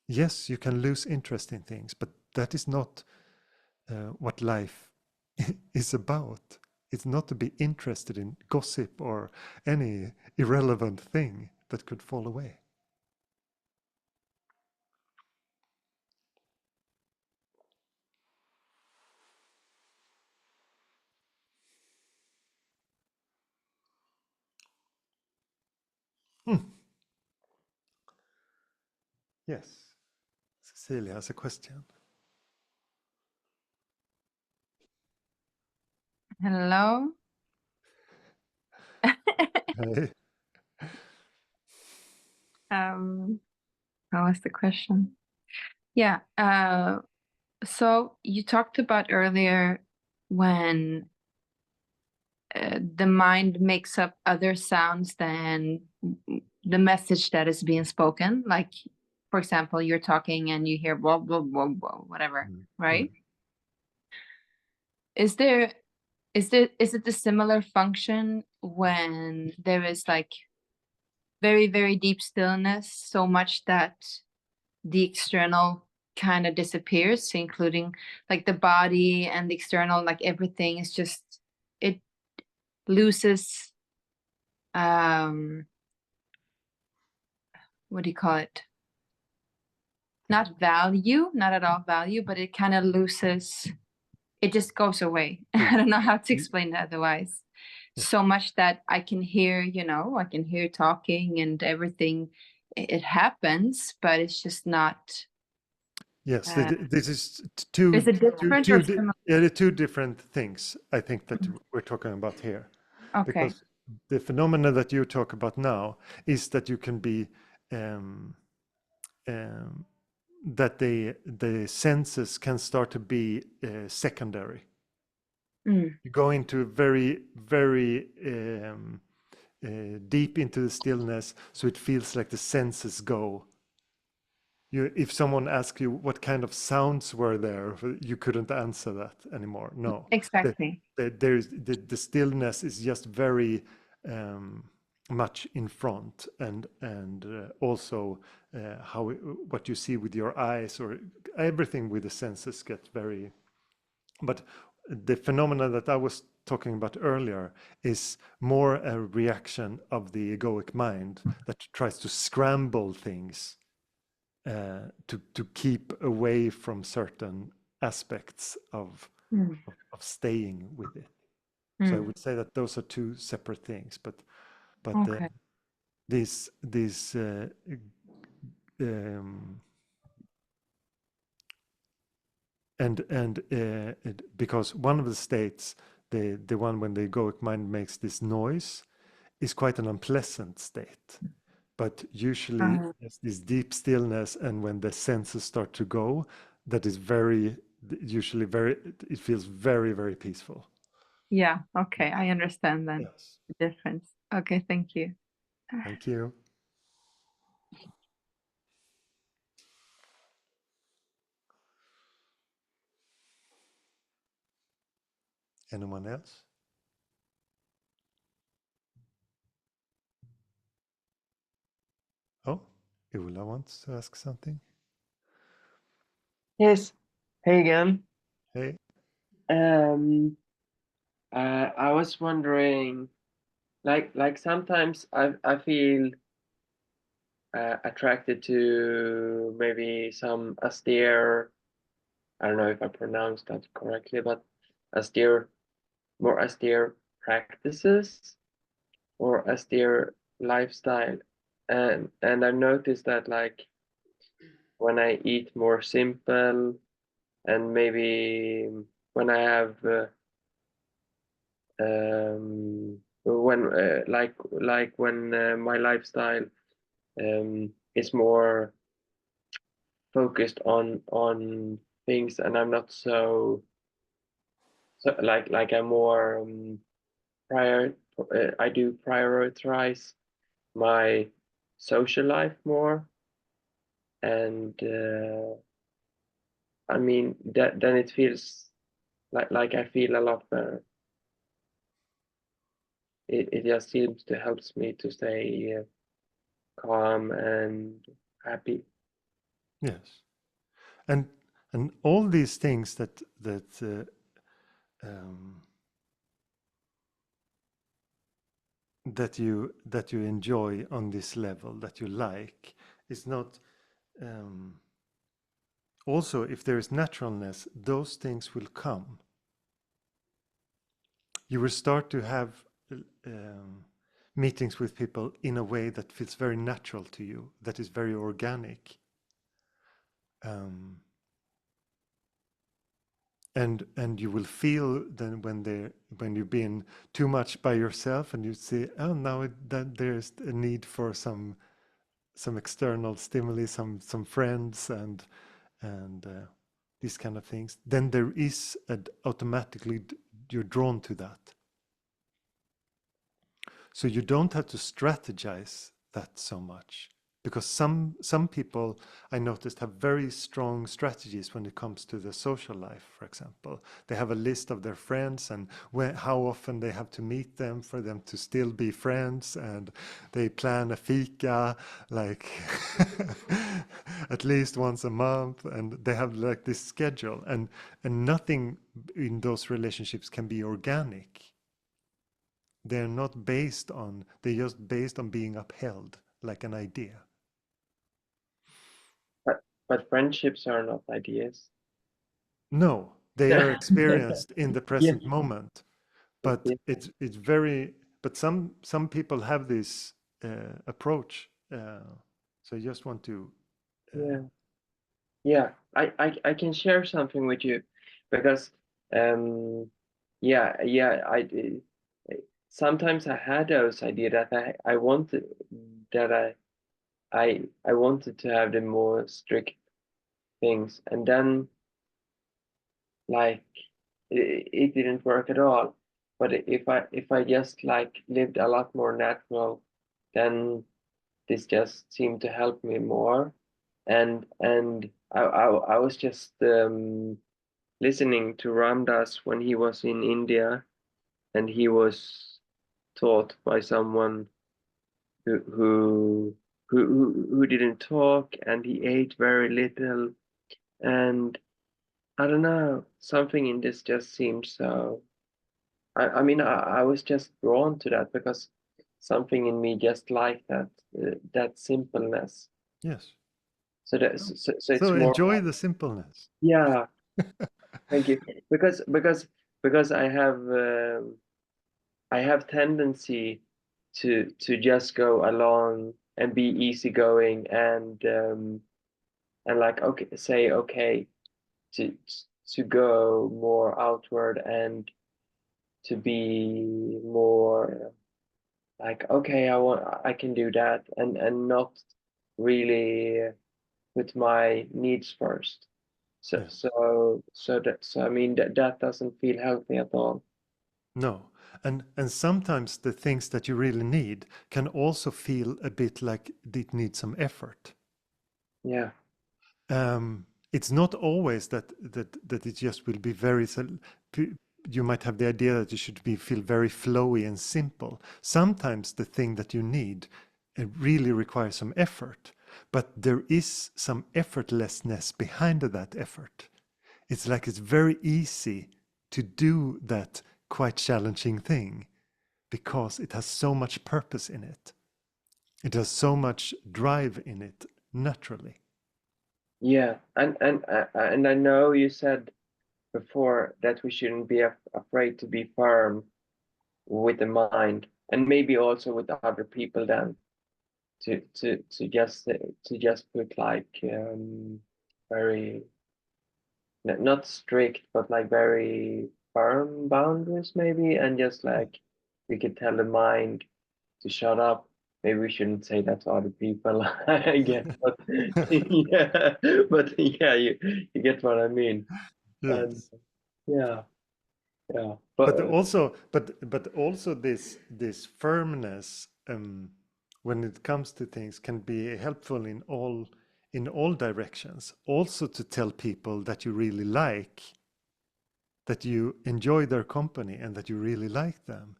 S1: Yes, you can lose interest in things, but that is not what life is about. It's not to be interested in gossip or any irrelevant thing that could fall away. Yes, Cecilia has a question.
S5: Hello.
S1: Hey.
S5: What was the question? Yeah. So you talked about earlier when the mind makes up other sounds than the message that is being spoken. Like, for example, you're talking and you hear blah, blah, blah, blah, whatever, right? Is it a similar function when there is like very, very deep stillness, so much that the external kind of disappears, including like the body and the external, like everything is just, it loses, what do you call it? Not value, not at all value, but it kind of loses, it just goes away. I don't know how to explain it otherwise. So much that I can hear, I can hear talking and everything, it happens, but it's just not
S1: Yes,
S5: Uh,
S1: this is two,
S5: is it different or similar?
S1: yeah, the two different things I think that we're talking about here.
S5: Okay.
S1: Because the phenomena that you talk about now is that you can be um, that the senses can start to be secondary.
S5: Mm.
S1: You go into very deep into the stillness, so it feels like the senses go. If someone asks you what kind of sounds were there, you couldn't answer that anymore. No,
S5: Exactly.
S1: the stillness is just very much in front, and also what you see with your eyes, or everything with the senses gets very. But the phenomena that I was talking about earlier is more a reaction of the egoic mind that tries to scramble things to keep away from certain aspects of
S5: Mm.
S1: staying with it. So I
S5: Mm.
S1: would say that those are two separate things, but
S5: Okay.
S1: these um, because one of the states, the one when the egoic mind makes this noise, is quite an unpleasant state. But usually there's this deep stillness, and when the senses start to go, that is usually it feels very peaceful.
S5: Yeah. Okay. I understand then
S1: Yes.
S5: the difference. Okay. Thank you.
S1: Thank you. Anyone else? Oh, Ula wants to ask something.
S2: Yes. Hey again.
S1: Hey.
S2: I was wondering, like sometimes I feel attracted to maybe some austere. I don't know if I pronounced that correctly, but more austere practices or austere lifestyle, and I've noticed that like when I eat more simple, and maybe when I have when like when my lifestyle is more focused on things, and I'm not so like I'm more prior I do prioritize my social life more, and I mean that then it feels like I feel a lot better. It just seems to helps me to stay calm and happy.
S1: Yes. And all these things that you enjoy on this level, that you like, is not also, if there is naturalness, those things will come. You will start to have meetings with people in a way that feels very natural to you, that is very organic. And you will feel then when you've been too much by yourself, and you see, oh, now that there's a need for some external stimuli, some friends, and these kind of things, then there is automatically you're drawn to that. So you don't have to strategize that so much, because some people I noticed have very strong strategies when it comes to the social life. For example, they have a list of their friends and how often they have to meet them for them to still be friends, and they plan a fika like at least once a month, and they have like this schedule, and nothing in those relationships can be organic. They're not based on, they're just based on being upheld like an idea.
S2: But friendships are not ideas.
S1: No, they are experienced in the
S2: Yeah.
S1: present moment. But
S2: Yeah.
S1: it's very, but some people have this approach. So I just want to
S2: Yeah. Yeah. I can share something with you, because sometimes I had those idea that I wanted, that I wanted to have the more strict things, and then like it didn't work at all. But if I just like lived a lot more natural, then this just seemed to help me more. And I was just listening to Ramdas when he was in India, and he was taught by someone who who who didn't talk, and he ate very little, and I don't know, something in this just seemed so. I mean, I was just drawn to that because something in me just liked that that simpleness.
S1: Yes.
S2: So that so it's
S1: So
S2: more
S1: enjoy the simpleness.
S2: yeah. Thank you. Because I have tendency to just go along and be easygoing, and like okay, say okay, to to go more outward and to be more like okay, I can do that, and not really put my needs first. So
S1: Yes.
S2: so I mean that doesn't feel healthy at all.
S1: No. And sometimes the things that you really need can also feel a bit like it needs some effort.
S2: Yeah.
S1: It's not always that it just will be very you might have the idea that you should feel very flowy and simple. Sometimes the thing that you need really requires some effort, but there is some effortlessness behind that effort. It's like it's very easy to do that quite challenging thing because it has so much purpose in it. It has so much drive in it naturally.
S2: Yeah, and I know you said before that we shouldn't be afraid to be firm with the mind, and maybe also with other people, then to just put like very not strict but like very firm boundaries maybe, and just like we could tell the mind to shut up. Maybe we shouldn't say that to other people, I guess, but yeah, but yeah, you get what I mean. And
S1: Yes.
S2: yeah, yeah,
S1: But also this firmness when it comes to things can be helpful in all directions. Also to tell people that you really like, that you enjoy their company and that you really like them.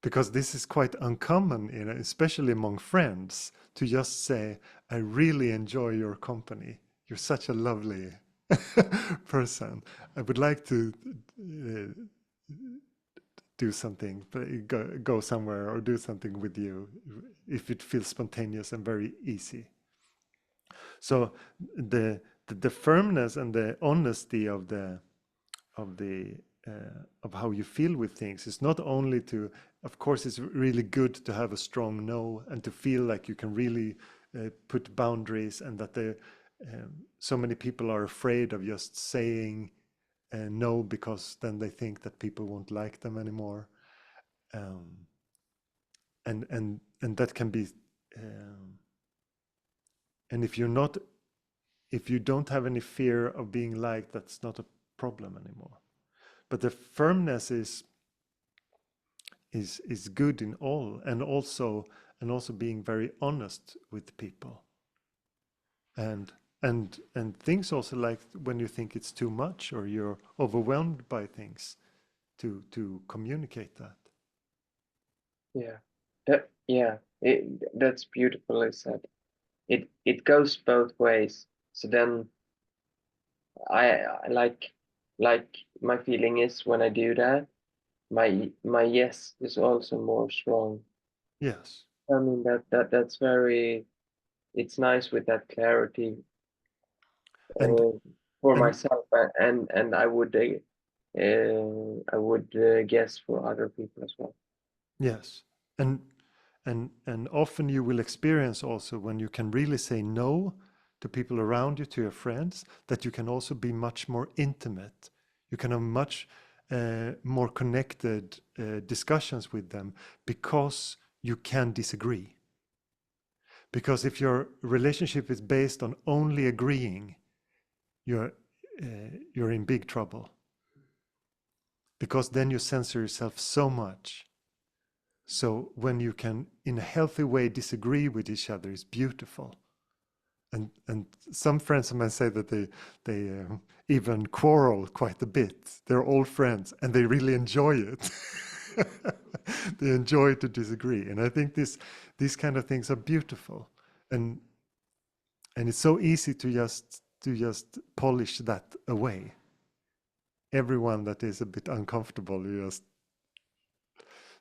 S1: Because this is quite uncommon, especially among friends, to just say, I really enjoy your company. You're such a lovely person. I would like to do something, go somewhere or do something with you if it feels spontaneous and very easy. So the firmness and the honesty of the of how you feel with things is not only to, of course it's really good to have a strong no and to feel like you can really put boundaries, and that so many people are afraid of just saying no because then they think that people won't like them anymore. And that can be and if you don't have any fear of being liked, that's not a problem anymore. But the firmness is good in all, and also being very honest with people, and things also like when you think it's too much or you're overwhelmed by things, to communicate that.
S2: yeah, that's beautifully said. It goes both ways. So then I like my feeling is when I do that, my yes is also more strong.
S1: Yes.
S2: I mean that's very, it's nice with that clarity
S1: and
S2: uh, for
S1: and
S2: myself, and I would guess for other people as well.
S1: yes, and often you will experience also when you can really say no to people around you, to your friends, that you can also be much more intimate. You can have much more connected discussions with them because you can disagree. Because if your relationship is based on only agreeing, you're in big trouble. Because then you censor yourself so much. So when you can, in a healthy way, disagree with each other, is beautiful. And some friends of mine say that they even quarrel quite a bit. They're old friends and they really enjoy it. They enjoy to disagree. And I think these kind of things are beautiful. And it's so easy to just polish that away. Everyone that is a bit uncomfortable, you just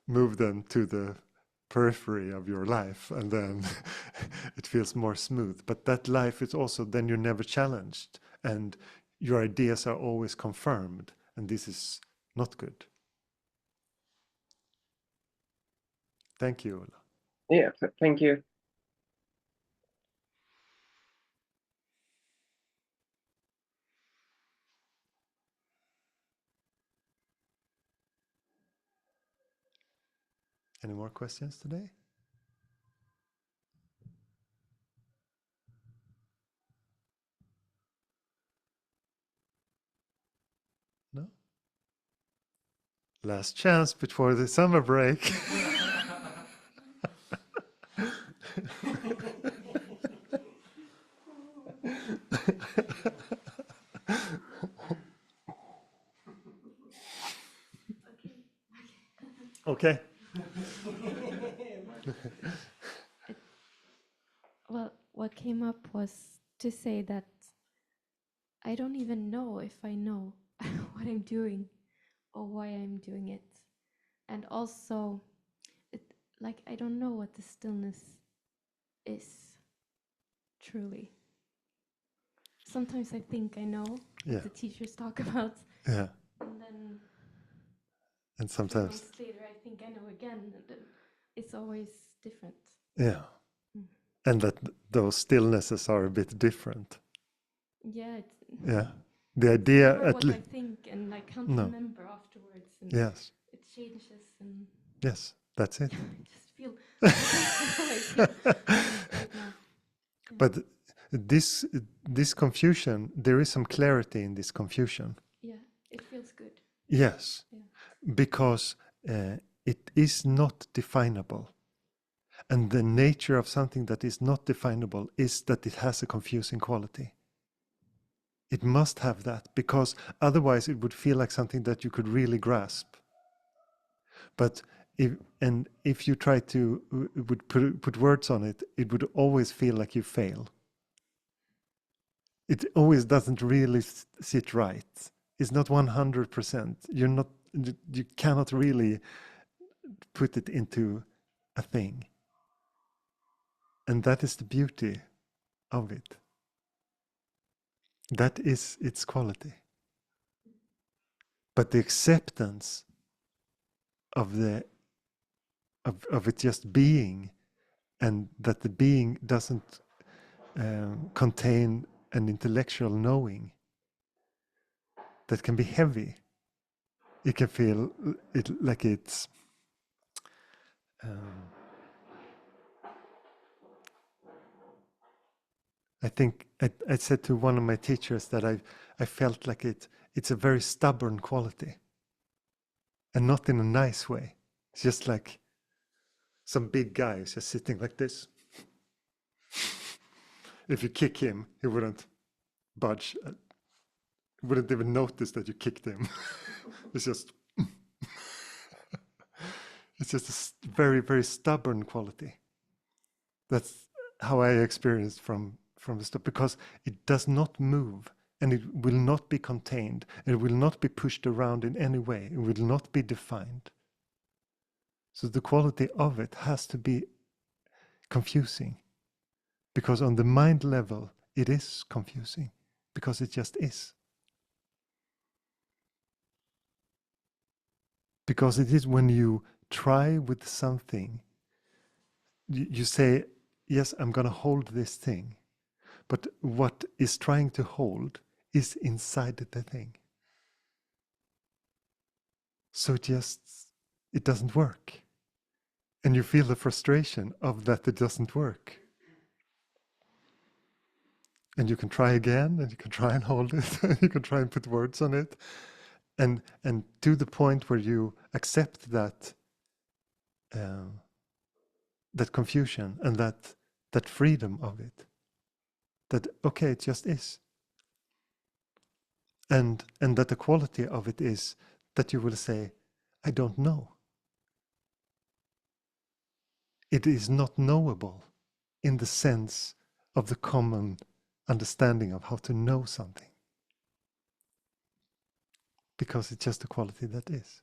S1: move them to the periphery of your life, and then it feels more smooth. But that life is also, then you're never challenged, and your ideas are always confirmed, and this is not good. Thank you, Ola.
S2: Yeah, thank you.
S1: Any more questions today? No? Last chance before the summer break. Okay.
S6: Well, what came up was to say that I don't even know if I know what I'm doing or why I'm doing it. And also, I don't know what the stillness is, truly. Sometimes I think I know what the teachers talk about.
S1: Yeah.
S6: And then
S1: And
S6: a few
S1: sometimes.
S6: months later, I think I know again. And then it's always different.
S1: Yeah. And that those stillnesses are a bit different.
S6: Yeah.
S1: Yeah. The idea
S6: Never
S1: at
S6: what I
S1: least.
S6: think, and I can't
S1: No.
S6: remember afterwards. And
S1: Yes.
S6: it changes, and
S1: Yes, that's it.
S6: I just feel right now.
S1: But this confusion, there is some clarity in this confusion.
S6: Yeah, it feels good.
S1: Yes,
S6: Yeah.
S1: because it is not definable. And the nature of something that is not definable is that it has a confusing quality. It must have that, because otherwise it would feel like something that you could really grasp. But if you try to would put words on it, it would always feel like you fail. It always doesn't really sit right. It's not 100%. You cannot really put it into a thing. And that is the beauty of it. That is its quality. But the acceptance of it just being, and that the being doesn't contain an intellectual knowing, that can be heavy. It can feel like it's I think I said to one of my teachers that I felt like it's a very stubborn quality, and not in a nice way. It's just like some big guy who's just sitting like this. If you kick him, he wouldn't budge. Wouldn't even notice that you kicked him. It's just it's just a very, very stubborn quality. That's how I experienced from the start, because it does not move, and it will not be contained, and it will not be pushed around in any way. It will not be defined. So the quality of it has to be confusing, because on the mind level it is confusing, because it just is. Because it is when you try with something, you say, yes, I'm going to hold this thing. but what is trying to hold is inside the thing. So it doesn't work. And you feel the frustration of that it doesn't work. And you can try again, and you can try and hold it, and you can try and put words on it. And to the point where you accept that that confusion and that freedom of it. That, okay, it just is. And that the quality of it is that you will say, I don't know. It is not knowable in the sense of the common understanding of how to know something. Because it's just a quality that is.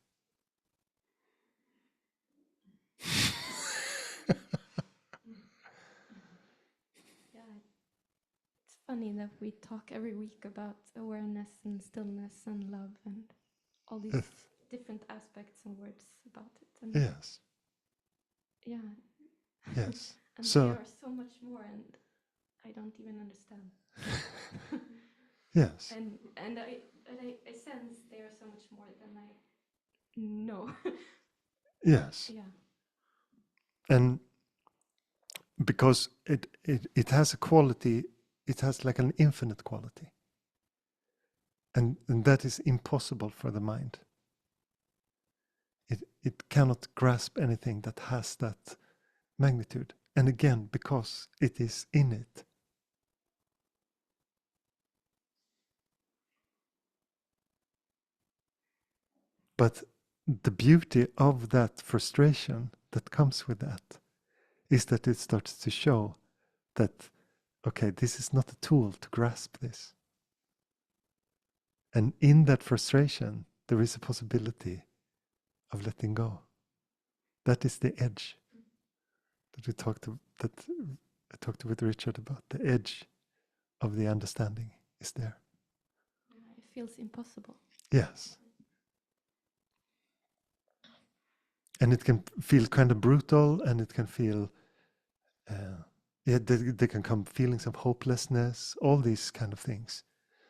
S6: Yeah, it's funny that we talk every week about awareness and stillness and love and all these different aspects and words about it. And
S1: Yes.
S6: yeah.
S1: Yes.
S6: And
S1: So
S6: they are so much more, and I don't even understand.
S1: yes.
S6: And I sense they are so much more than I know.
S1: Yes.
S6: Yeah.
S1: And because it has a quality, it has like an infinite quality. And that is impossible for the mind. It cannot grasp anything that has that magnitude. And again, because it is in it. But the beauty of that frustration that comes with that is that it starts to show that, okay, this is not a tool to grasp this. And in that frustration, there is a possibility of letting go. That is the edge that I talked with Richard about. The edge of the understanding is there.
S6: It feels impossible.
S1: Yes. And it can feel kind of brutal, and it can feel, there can come feelings of hopelessness, all these kind of things.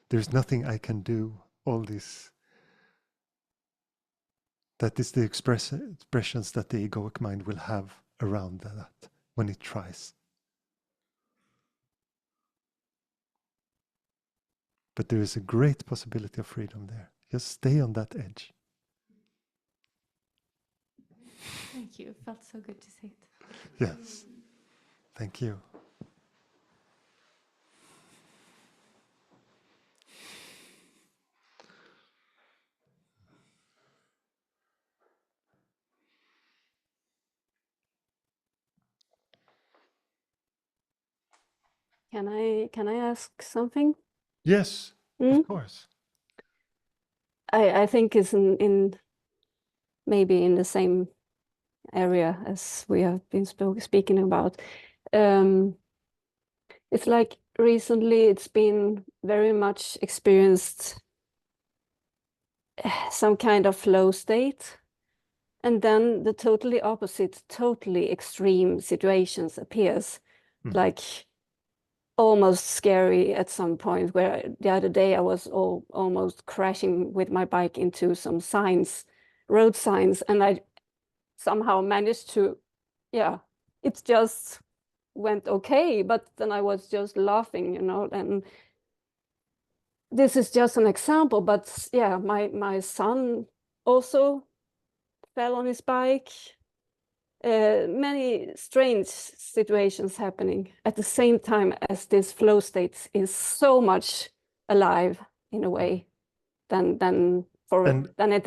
S1: There's nothing I can do, all these. That is the expressions that the egoic mind will have around that when it tries. But there is a great possibility of freedom there. Just stay on that edge.
S6: Thank you. It felt so good to say it.
S1: Yes. Thank you.
S7: Can I ask something?
S1: Yes,
S7: Mm?
S1: of course.
S7: I think it's in maybe in the same area as we have been speaking about. It's like recently it's been very much experienced some kind of flow state, and then the totally opposite, totally extreme situations appears, like almost scary at some point, where the other day I was almost crashing with my bike into some signs, road signs, and I somehow managed to, it just went okay, but then I was just laughing, and this is just an example, but yeah, my son also fell on his bike. Many strange situations happening at the same time as this flow state is so much alive in a way than it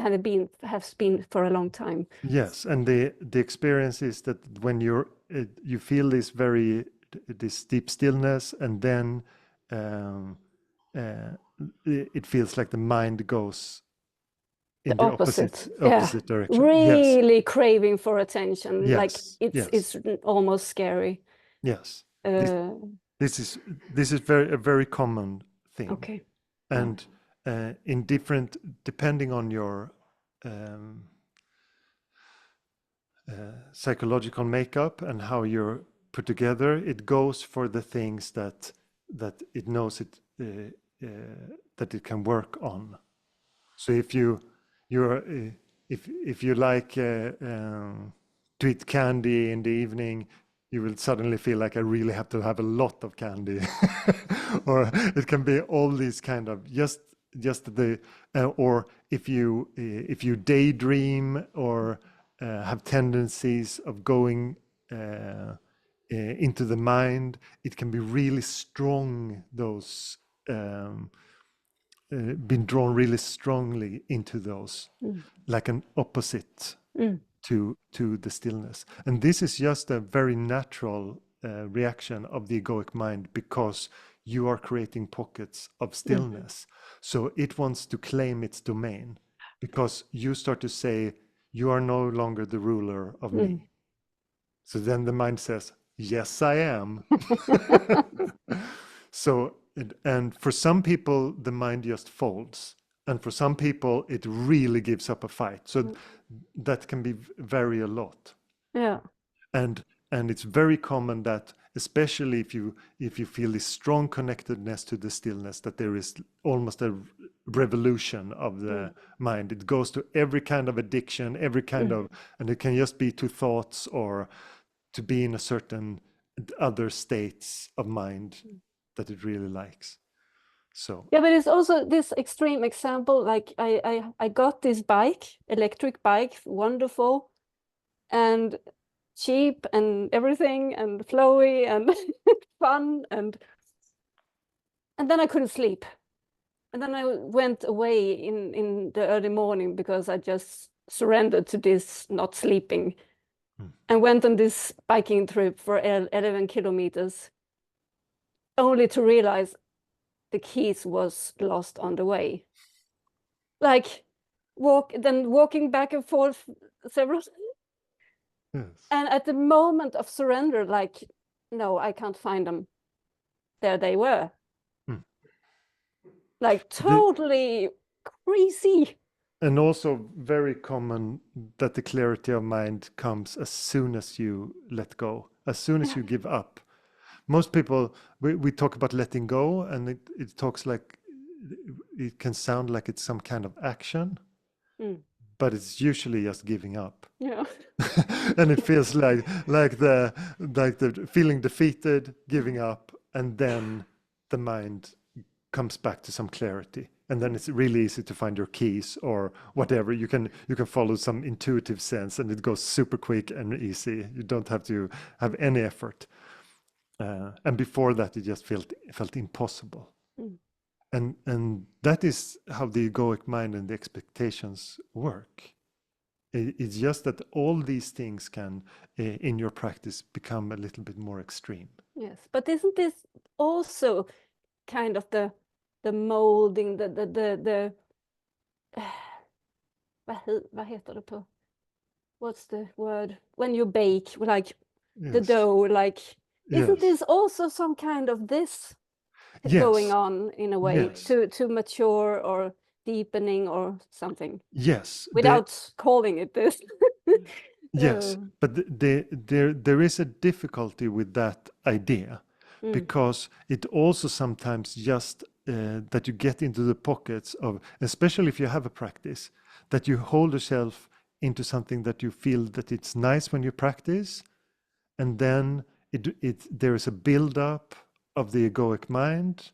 S7: has been for a long time.
S1: Yes, and the experience is that when you feel this deep stillness, and then it feels like the mind goes in the opposite direction.
S7: Really craving for attention.
S1: Yes.
S7: Like it's almost scary.
S1: Yes. This is a very common thing.
S7: Okay.
S1: And in different, depending on your psychological makeup and how you're put together, it goes for the things that that it knows it that it can work on. So if if you like to eat candy in the evening, you will suddenly feel like I really have to have a lot of candy, or it can be all these kind of just the or if you daydream or have tendencies of going into the mind, it can be really strong. Those been drawn really strongly into those, like an opposite to the stillness. And this is just a very natural reaction of the egoic mind, because you are creating pockets of stillness. So it wants to claim its domain, because you start to say, you are no longer the ruler of me. So then the mind says, yes, I am. So, and for some people, the mind just folds. And for some people, it really gives up a fight. So that can be vary a lot.
S7: Yeah.
S1: And it's very common that, especially if you feel this strong connectedness to the stillness, that there is almost a revolution of the mind. It goes to every kind of addiction, every kind of, and it can just be to thoughts or to be in a certain other states of mind that it really likes. So
S7: yeah, but it's also this extreme example. Like I got this bike, electric bike, wonderful and cheap and everything and flowy and fun, and then I couldn't sleep. And then I went away in the early morning because I just surrendered to this not sleeping, and went on this biking trip for 11 kilometers, only to realize the keys was lost on the way. Like walking back and forth several.
S1: yes.
S7: And at the moment of surrender, like, no, I can't find them. There they were. Like totally crazy.
S1: And also very common that the clarity of mind comes as soon as you let go, as soon as you give up. Most people, we talk about letting go, and it talks like, it can sound like it's some kind of action, but it's usually just giving up.
S7: Yeah.
S1: And it feels like the feeling defeated, giving up, and then the mind comes back to some clarity, and then it's really easy to find your keys or whatever. You can follow some intuitive sense, and it goes super quick and easy. You don't have to have any effort. And before that, it just felt impossible. And that is how the egoic mind and the expectations work. It's just that all these things can, in your practice, become a little bit more extreme.
S7: Yes, but isn't this also kind of the molding, the vad heter det på? What's the word? When you bake, like the dough, like, isn't this also some kind of this going on in a way to mature or deepening or something?
S1: Yes.
S7: Without calling it this.
S1: Yes, but there is a difficulty with that idea, because it also sometimes just that you get into the pockets of, especially if you have a practice, that you hold yourself into something that you feel that it's nice when you practice, and then there is a build-up of the egoic mind,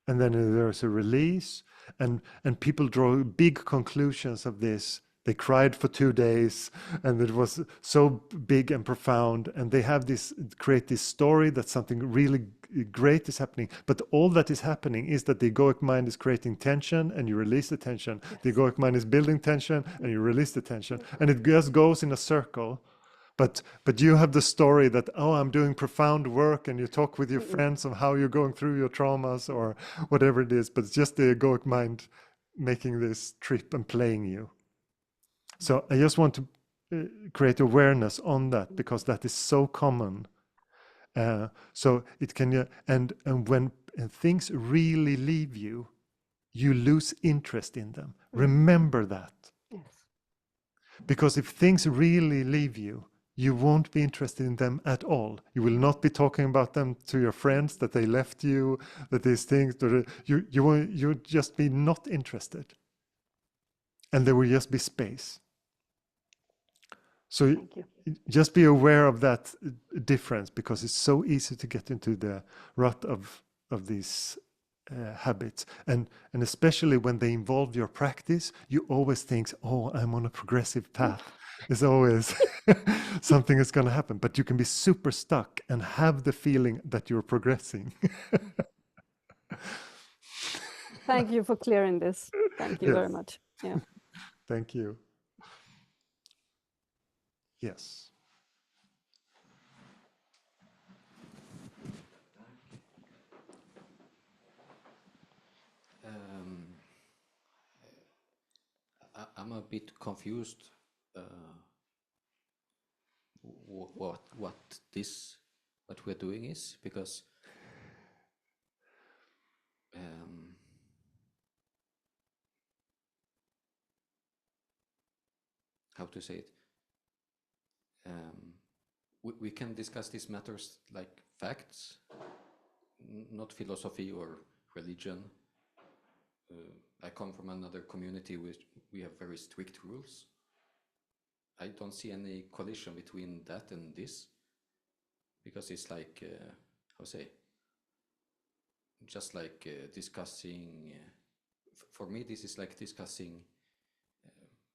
S1: and then there's a release, and people draw big conclusions of this. They cried for 2 days, and it was so big and profound, and they have create this story that something really great is happening. But all that is happening is that the egoic mind is creating tension, and you release the tension. Yes. The egoic mind is building tension, and you release the tension, and it just goes in a circle. But you have the story that, oh, I'm doing profound work, and you talk with your friends of how you're going through your traumas or whatever it is, but it's just the egoic mind making this trip and playing you. So I just want to create awareness on that, because that is so common. So it can, and when things really leave you, you lose interest in them. Remember that.
S7: Yes.
S1: Because if things really leave you, you won't be interested in them at all. You will not be talking about them to your friends, that they left you, that these things, you'll just be not interested. And there will just be space. So
S7: Thank you.
S1: just be aware of that difference, because it's so easy to get into the rut of these habits, and especially when they involve your practice, you always think, oh, I'm on a progressive path. There's always something is going to happen, but you can be super stuck and have the feeling that you're progressing.
S7: Thank you for clearing this. Thank you very
S1: Yes.
S7: much. Yeah.
S1: Thank you. Yes.
S4: I'm a bit confused what we're doing is, because how to say it? We can discuss these matters like facts, not philosophy or religion. I come from another community which we have very strict rules. I don't see any collision between that and this, because it's like, how to say, just like discussing, for me this is like discussing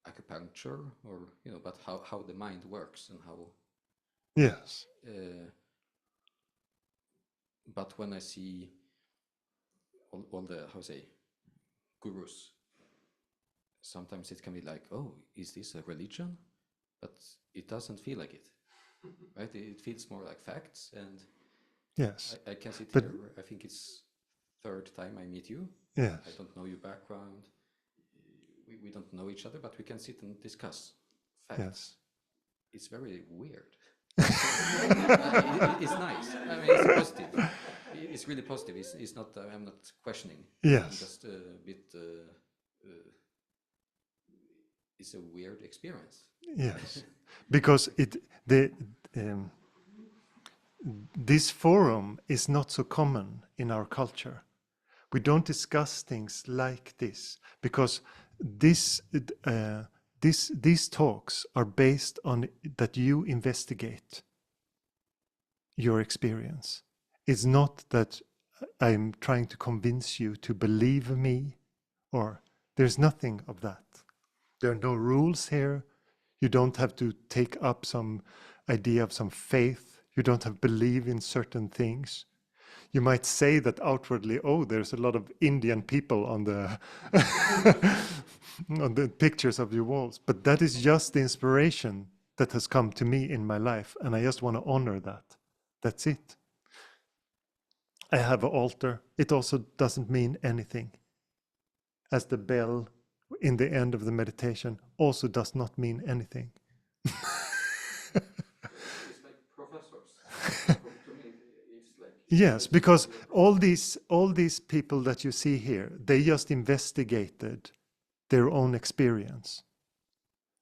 S4: acupuncture, or, you know, but how the mind works and how.
S1: Yes.
S4: But when I see all the, how to say, gurus, sometimes it can be like, oh, is this a religion? But it doesn't feel like it, right? It feels more like facts. And
S1: Yes.
S4: I can sit
S1: But-
S4: here, I think it's third time I meet you.
S1: Yes.
S4: I don't know your background. We don't know each other, but we can sit and discuss facts.
S1: Yes.
S4: It's very weird. It's nice. I mean, it's positive. It's really positive. It's not. I'm not questioning.
S1: Yes.
S4: I'm just a bit. It's a weird experience.
S1: Yes, because this forum is not so common in our culture. We don't discuss things like this, because these talks are based on that you investigate your experience. It's not that I'm trying to convince you to believe me, or there's nothing of that. There are no rules here. You don't have to take up some idea of some faith. You don't have to believe in certain things. You might say that outwardly, oh, there's a lot of Indian people on the on the pictures of your walls, but that is just the inspiration that has come to me in my life, and I just want to honor that. That's it. I have an altar. It also doesn't mean anything. As the bell in the end of the meditation also does not mean anything.
S4: It's like professors. To me, it's like.
S1: Yes, because all these people that you see here, they just investigated their own experience.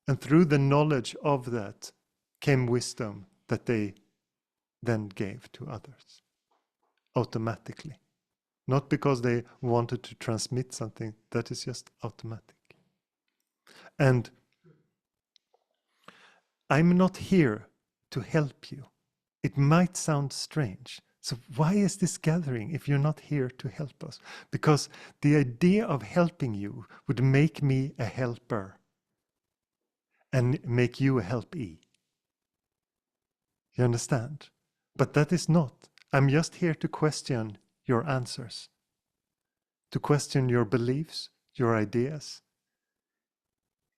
S1: And through the knowledge of that came wisdom that they then gave to others automatically. Not because they wanted to transmit something, that is just automatic. And I'm not here to help you. It might sound strange. So why is this gathering if you're not here to help us? Because the idea of helping you would make me a helper and make you a helpee. You understand? But that is not. I'm just here to question your answers, to question your beliefs, your ideas.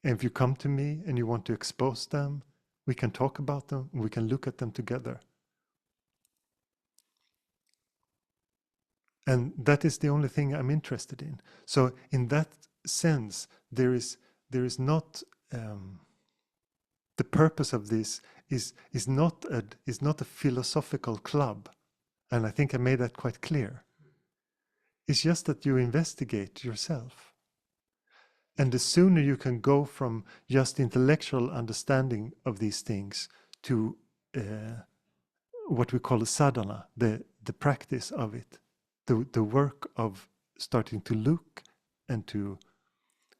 S1: And if you come to me and you want to expose them, we can talk about them, we can look at them together. And that is the only thing I'm interested in. So in that sense, there is not the purpose of this is not a philosophical club, and I think I made that quite clear. It's just that you investigate yourself, and the sooner you can go from just intellectual understanding of these things to what we call sadhana, the practice of it, the work of starting to look and to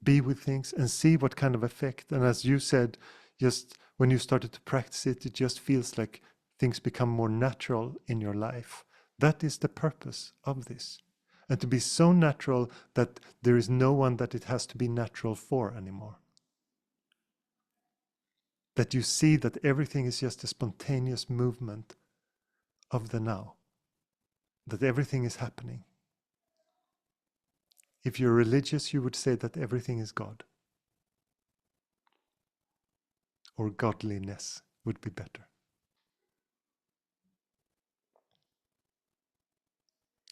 S1: be with things and see what kind of effect. And as you said, just when you started to practice it, it just feels like things become more natural in your life. That is the purpose of this. And to be so natural that there is no one that it has to be natural for anymore. That you see that everything is just a spontaneous movement of the now. That everything is happening. If you're religious, you would say that everything is God. Or godliness would be better.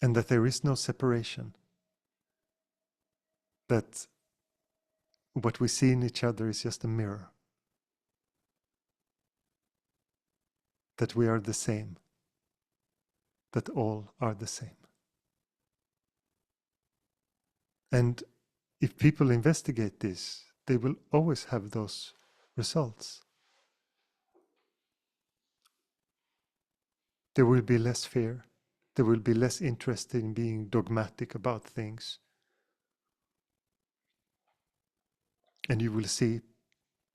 S1: And that there is no separation. That what we see in each other is just a mirror. That we are the same. That all are the same. And if people investigate this, they will always have those results. There will be less fear. There will be less interest in being dogmatic about things. And you will see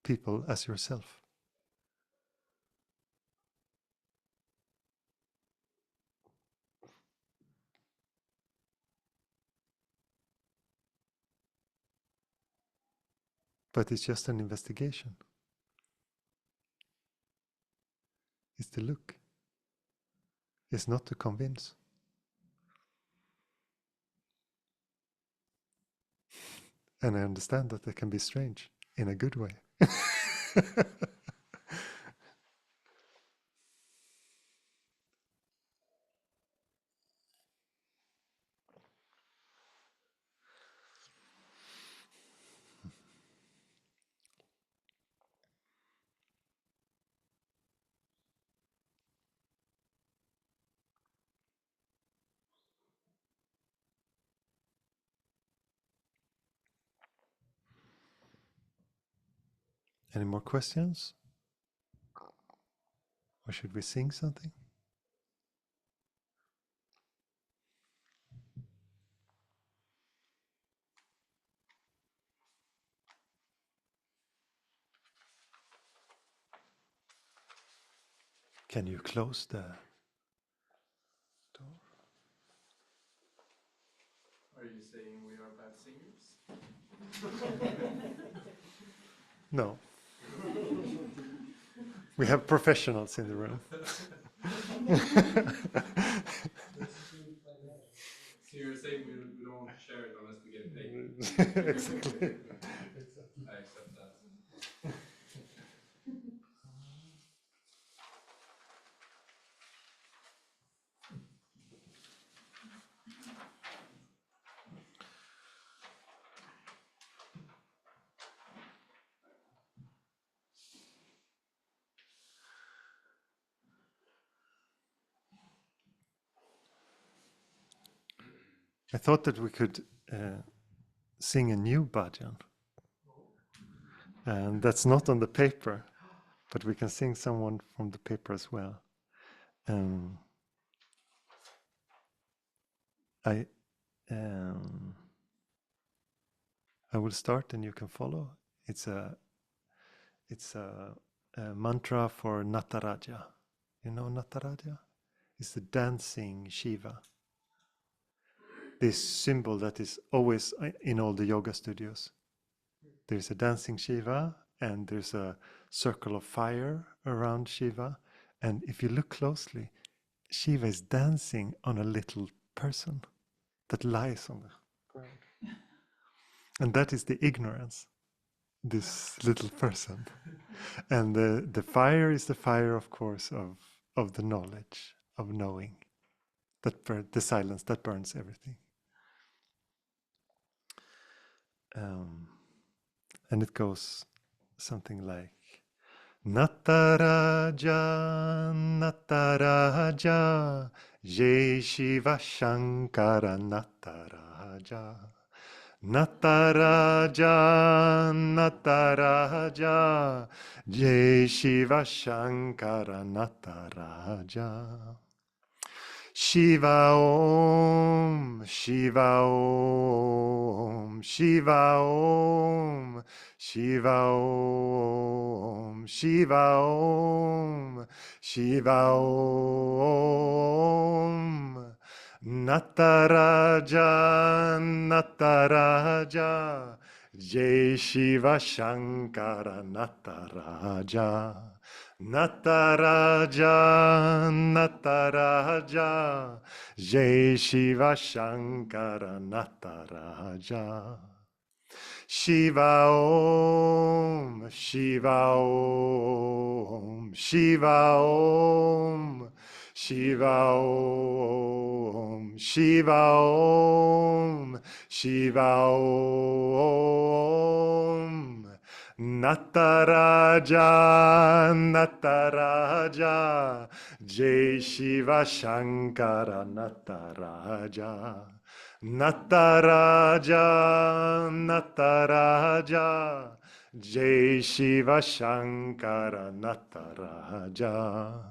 S1: people as yourself. But it's just an investigation. It's to look. It's not to convince. And I understand that it can be strange in a good way. Any more questions? Or should we sing something? Can you close the door?
S8: Are you saying we are bad singers?
S1: No. We have professionals in the room.
S8: So you're saying we don't share it unless we get paid?
S1: Exactly.
S8: I accept that.
S1: I thought that we could sing a new bhajan. And that's not on the paper, but we can sing someone from the paper as well. I will start and you can follow. It's a mantra for Nataraja. You know Nataraja? It's the dancing Shiva. This symbol that is always in all the yoga studios. There's a dancing Shiva and there's a circle of fire around Shiva. And if you look closely, Shiva is dancing on a little person that lies on the ground. And that is the ignorance, this little person. And the fire is the fire, of course, of the knowledge, of knowing. The silence that burns everything. And it goes something like Nataraja, Nataraja, Jai Shiva Shankara Nataraja, Nataraja, Nataraja, Jai Shiva Shankara Nataraja. Shiva Om, Shiva Om, Shiva Om, Shiva Om, Shiva Om, Shiva Om. Nataraja, Nataraja, Jai Shiva Shankara Nataraja. Nataraja, Nataraja, Jai Shiva Shankara Nataraja. Shiva Om, Shiva Om, Shiva Om, Shiva Om, Shiva Om, Shiva Om. Nataraja, Nataraja, Jai Shiva Shankara Nataraja. Nataraja, Nataraja, Jai Shiva Shankara Nataraja.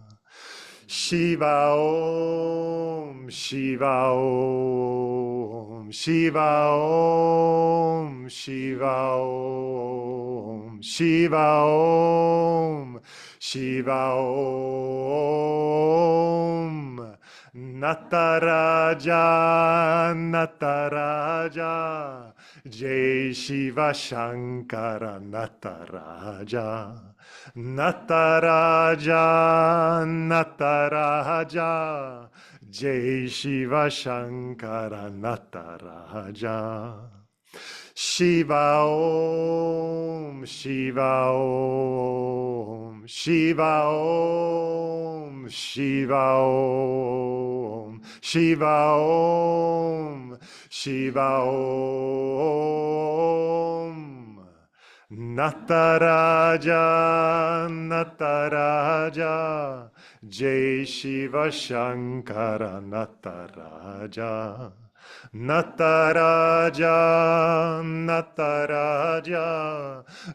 S1: Shiva Om, Shiva Om, Shiva Om, Shiva Om, Shiva Om, Shiva Om. Nataraja, Nataraja, Jai Shiva Shankara Nataraja. Nataraja, Nataraja, Jai Shiva Shankara Nataraja. Shiva Om, Shiva Om, Shiva Om, Shiva Om, Shiva Om, Shiva Om. Nataraja, Nataraja, Jai Shiva Shankara Nataraja. Nataraja, Nataraja,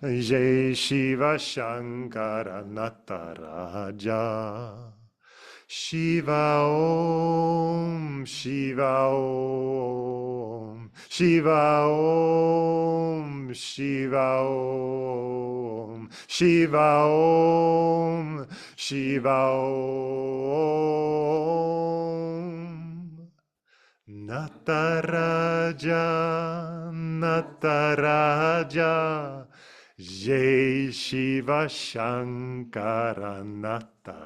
S1: Jai Shiva Shankara Nataraja. Shiva Om, Shiva Om, Shiva Om, Shiva Om, Shiva Om, Shiva Om. Nataraja, Nataraja, Jai Shiva Shankara Nataraja.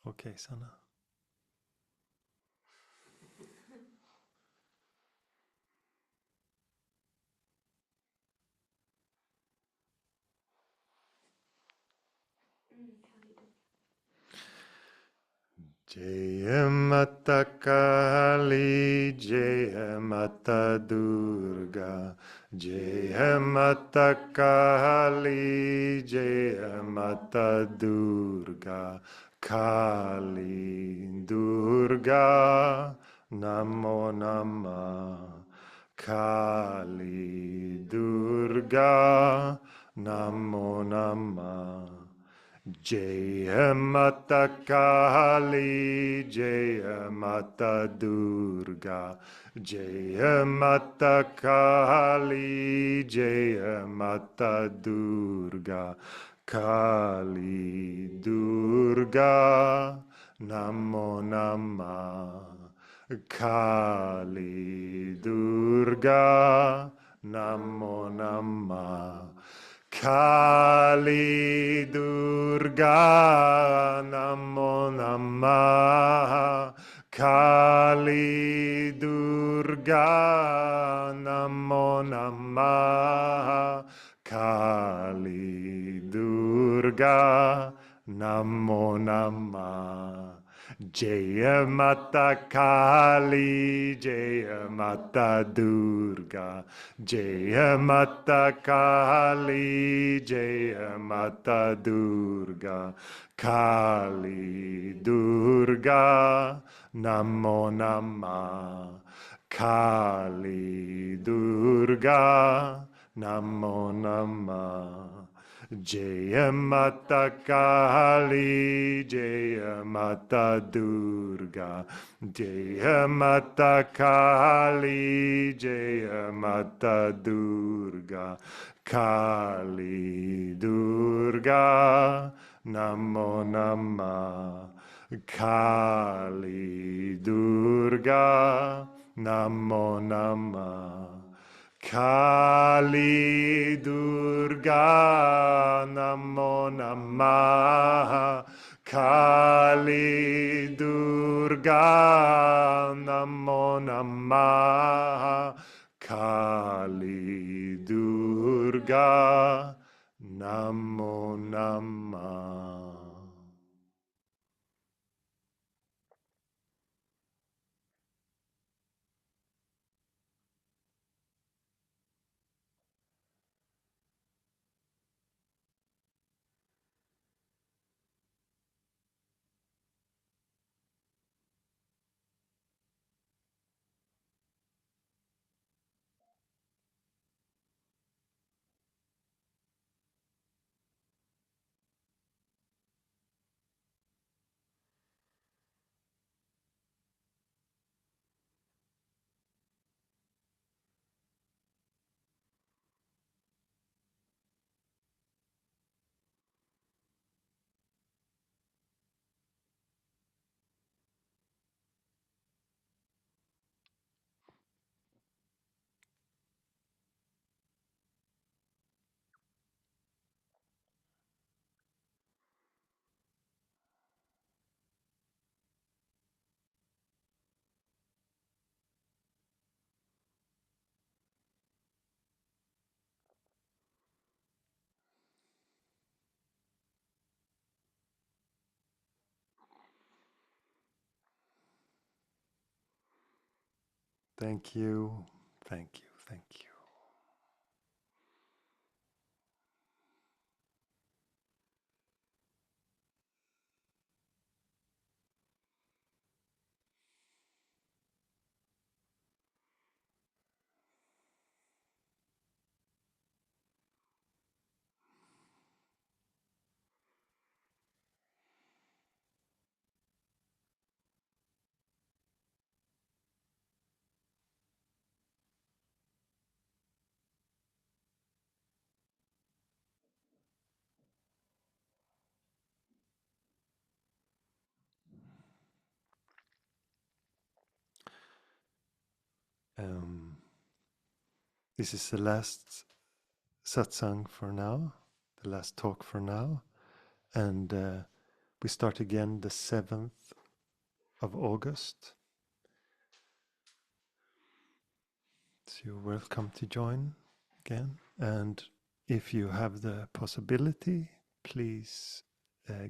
S1: Okay, Sanna. Jaya Mata Kali, Jaya Mata Durga, Jaya Mata Kali, Jaya Mata Durga, Kali Durga, Namo Namah, Kali Durga, Namo Namah. Jaya Mata Kali, Jaya Mata Durga, Jaya Mata Kali, Jaya Mata Durga, Kali Durga, Namo Namah, Kali Durga, Namo Namah. Kali Durga, Namo Namah. Kali Durga, Namo Namah. Kali Durga, Namo Namah. Jaya Mata Kali, Jaya Mata Durga, Jaya Mata Kali, Jaya Mata Durga, Kali Durga, Namo Namah, Kali Durga, Namo Namah. Jaya Mata Kali, Jaya Mata Durga, Jaya Mata Kali, Jaya Mata Durga, Kali Durga, Namo Namah, Kali Durga, Namo Namah. Kali Durga, Namo Namah. Kali Durga, Namo Namah. Kali Durga, Namo Namah. Thank you, thank you, thank you. This is the last satsang for now, the last talk for now, and We start again the 7th of August. So you're welcome to join again. And if you have the possibility, please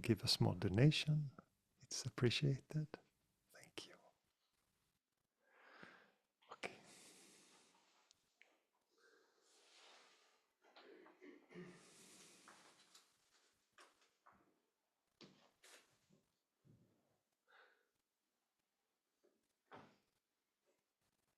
S1: give a small donation. It's appreciated.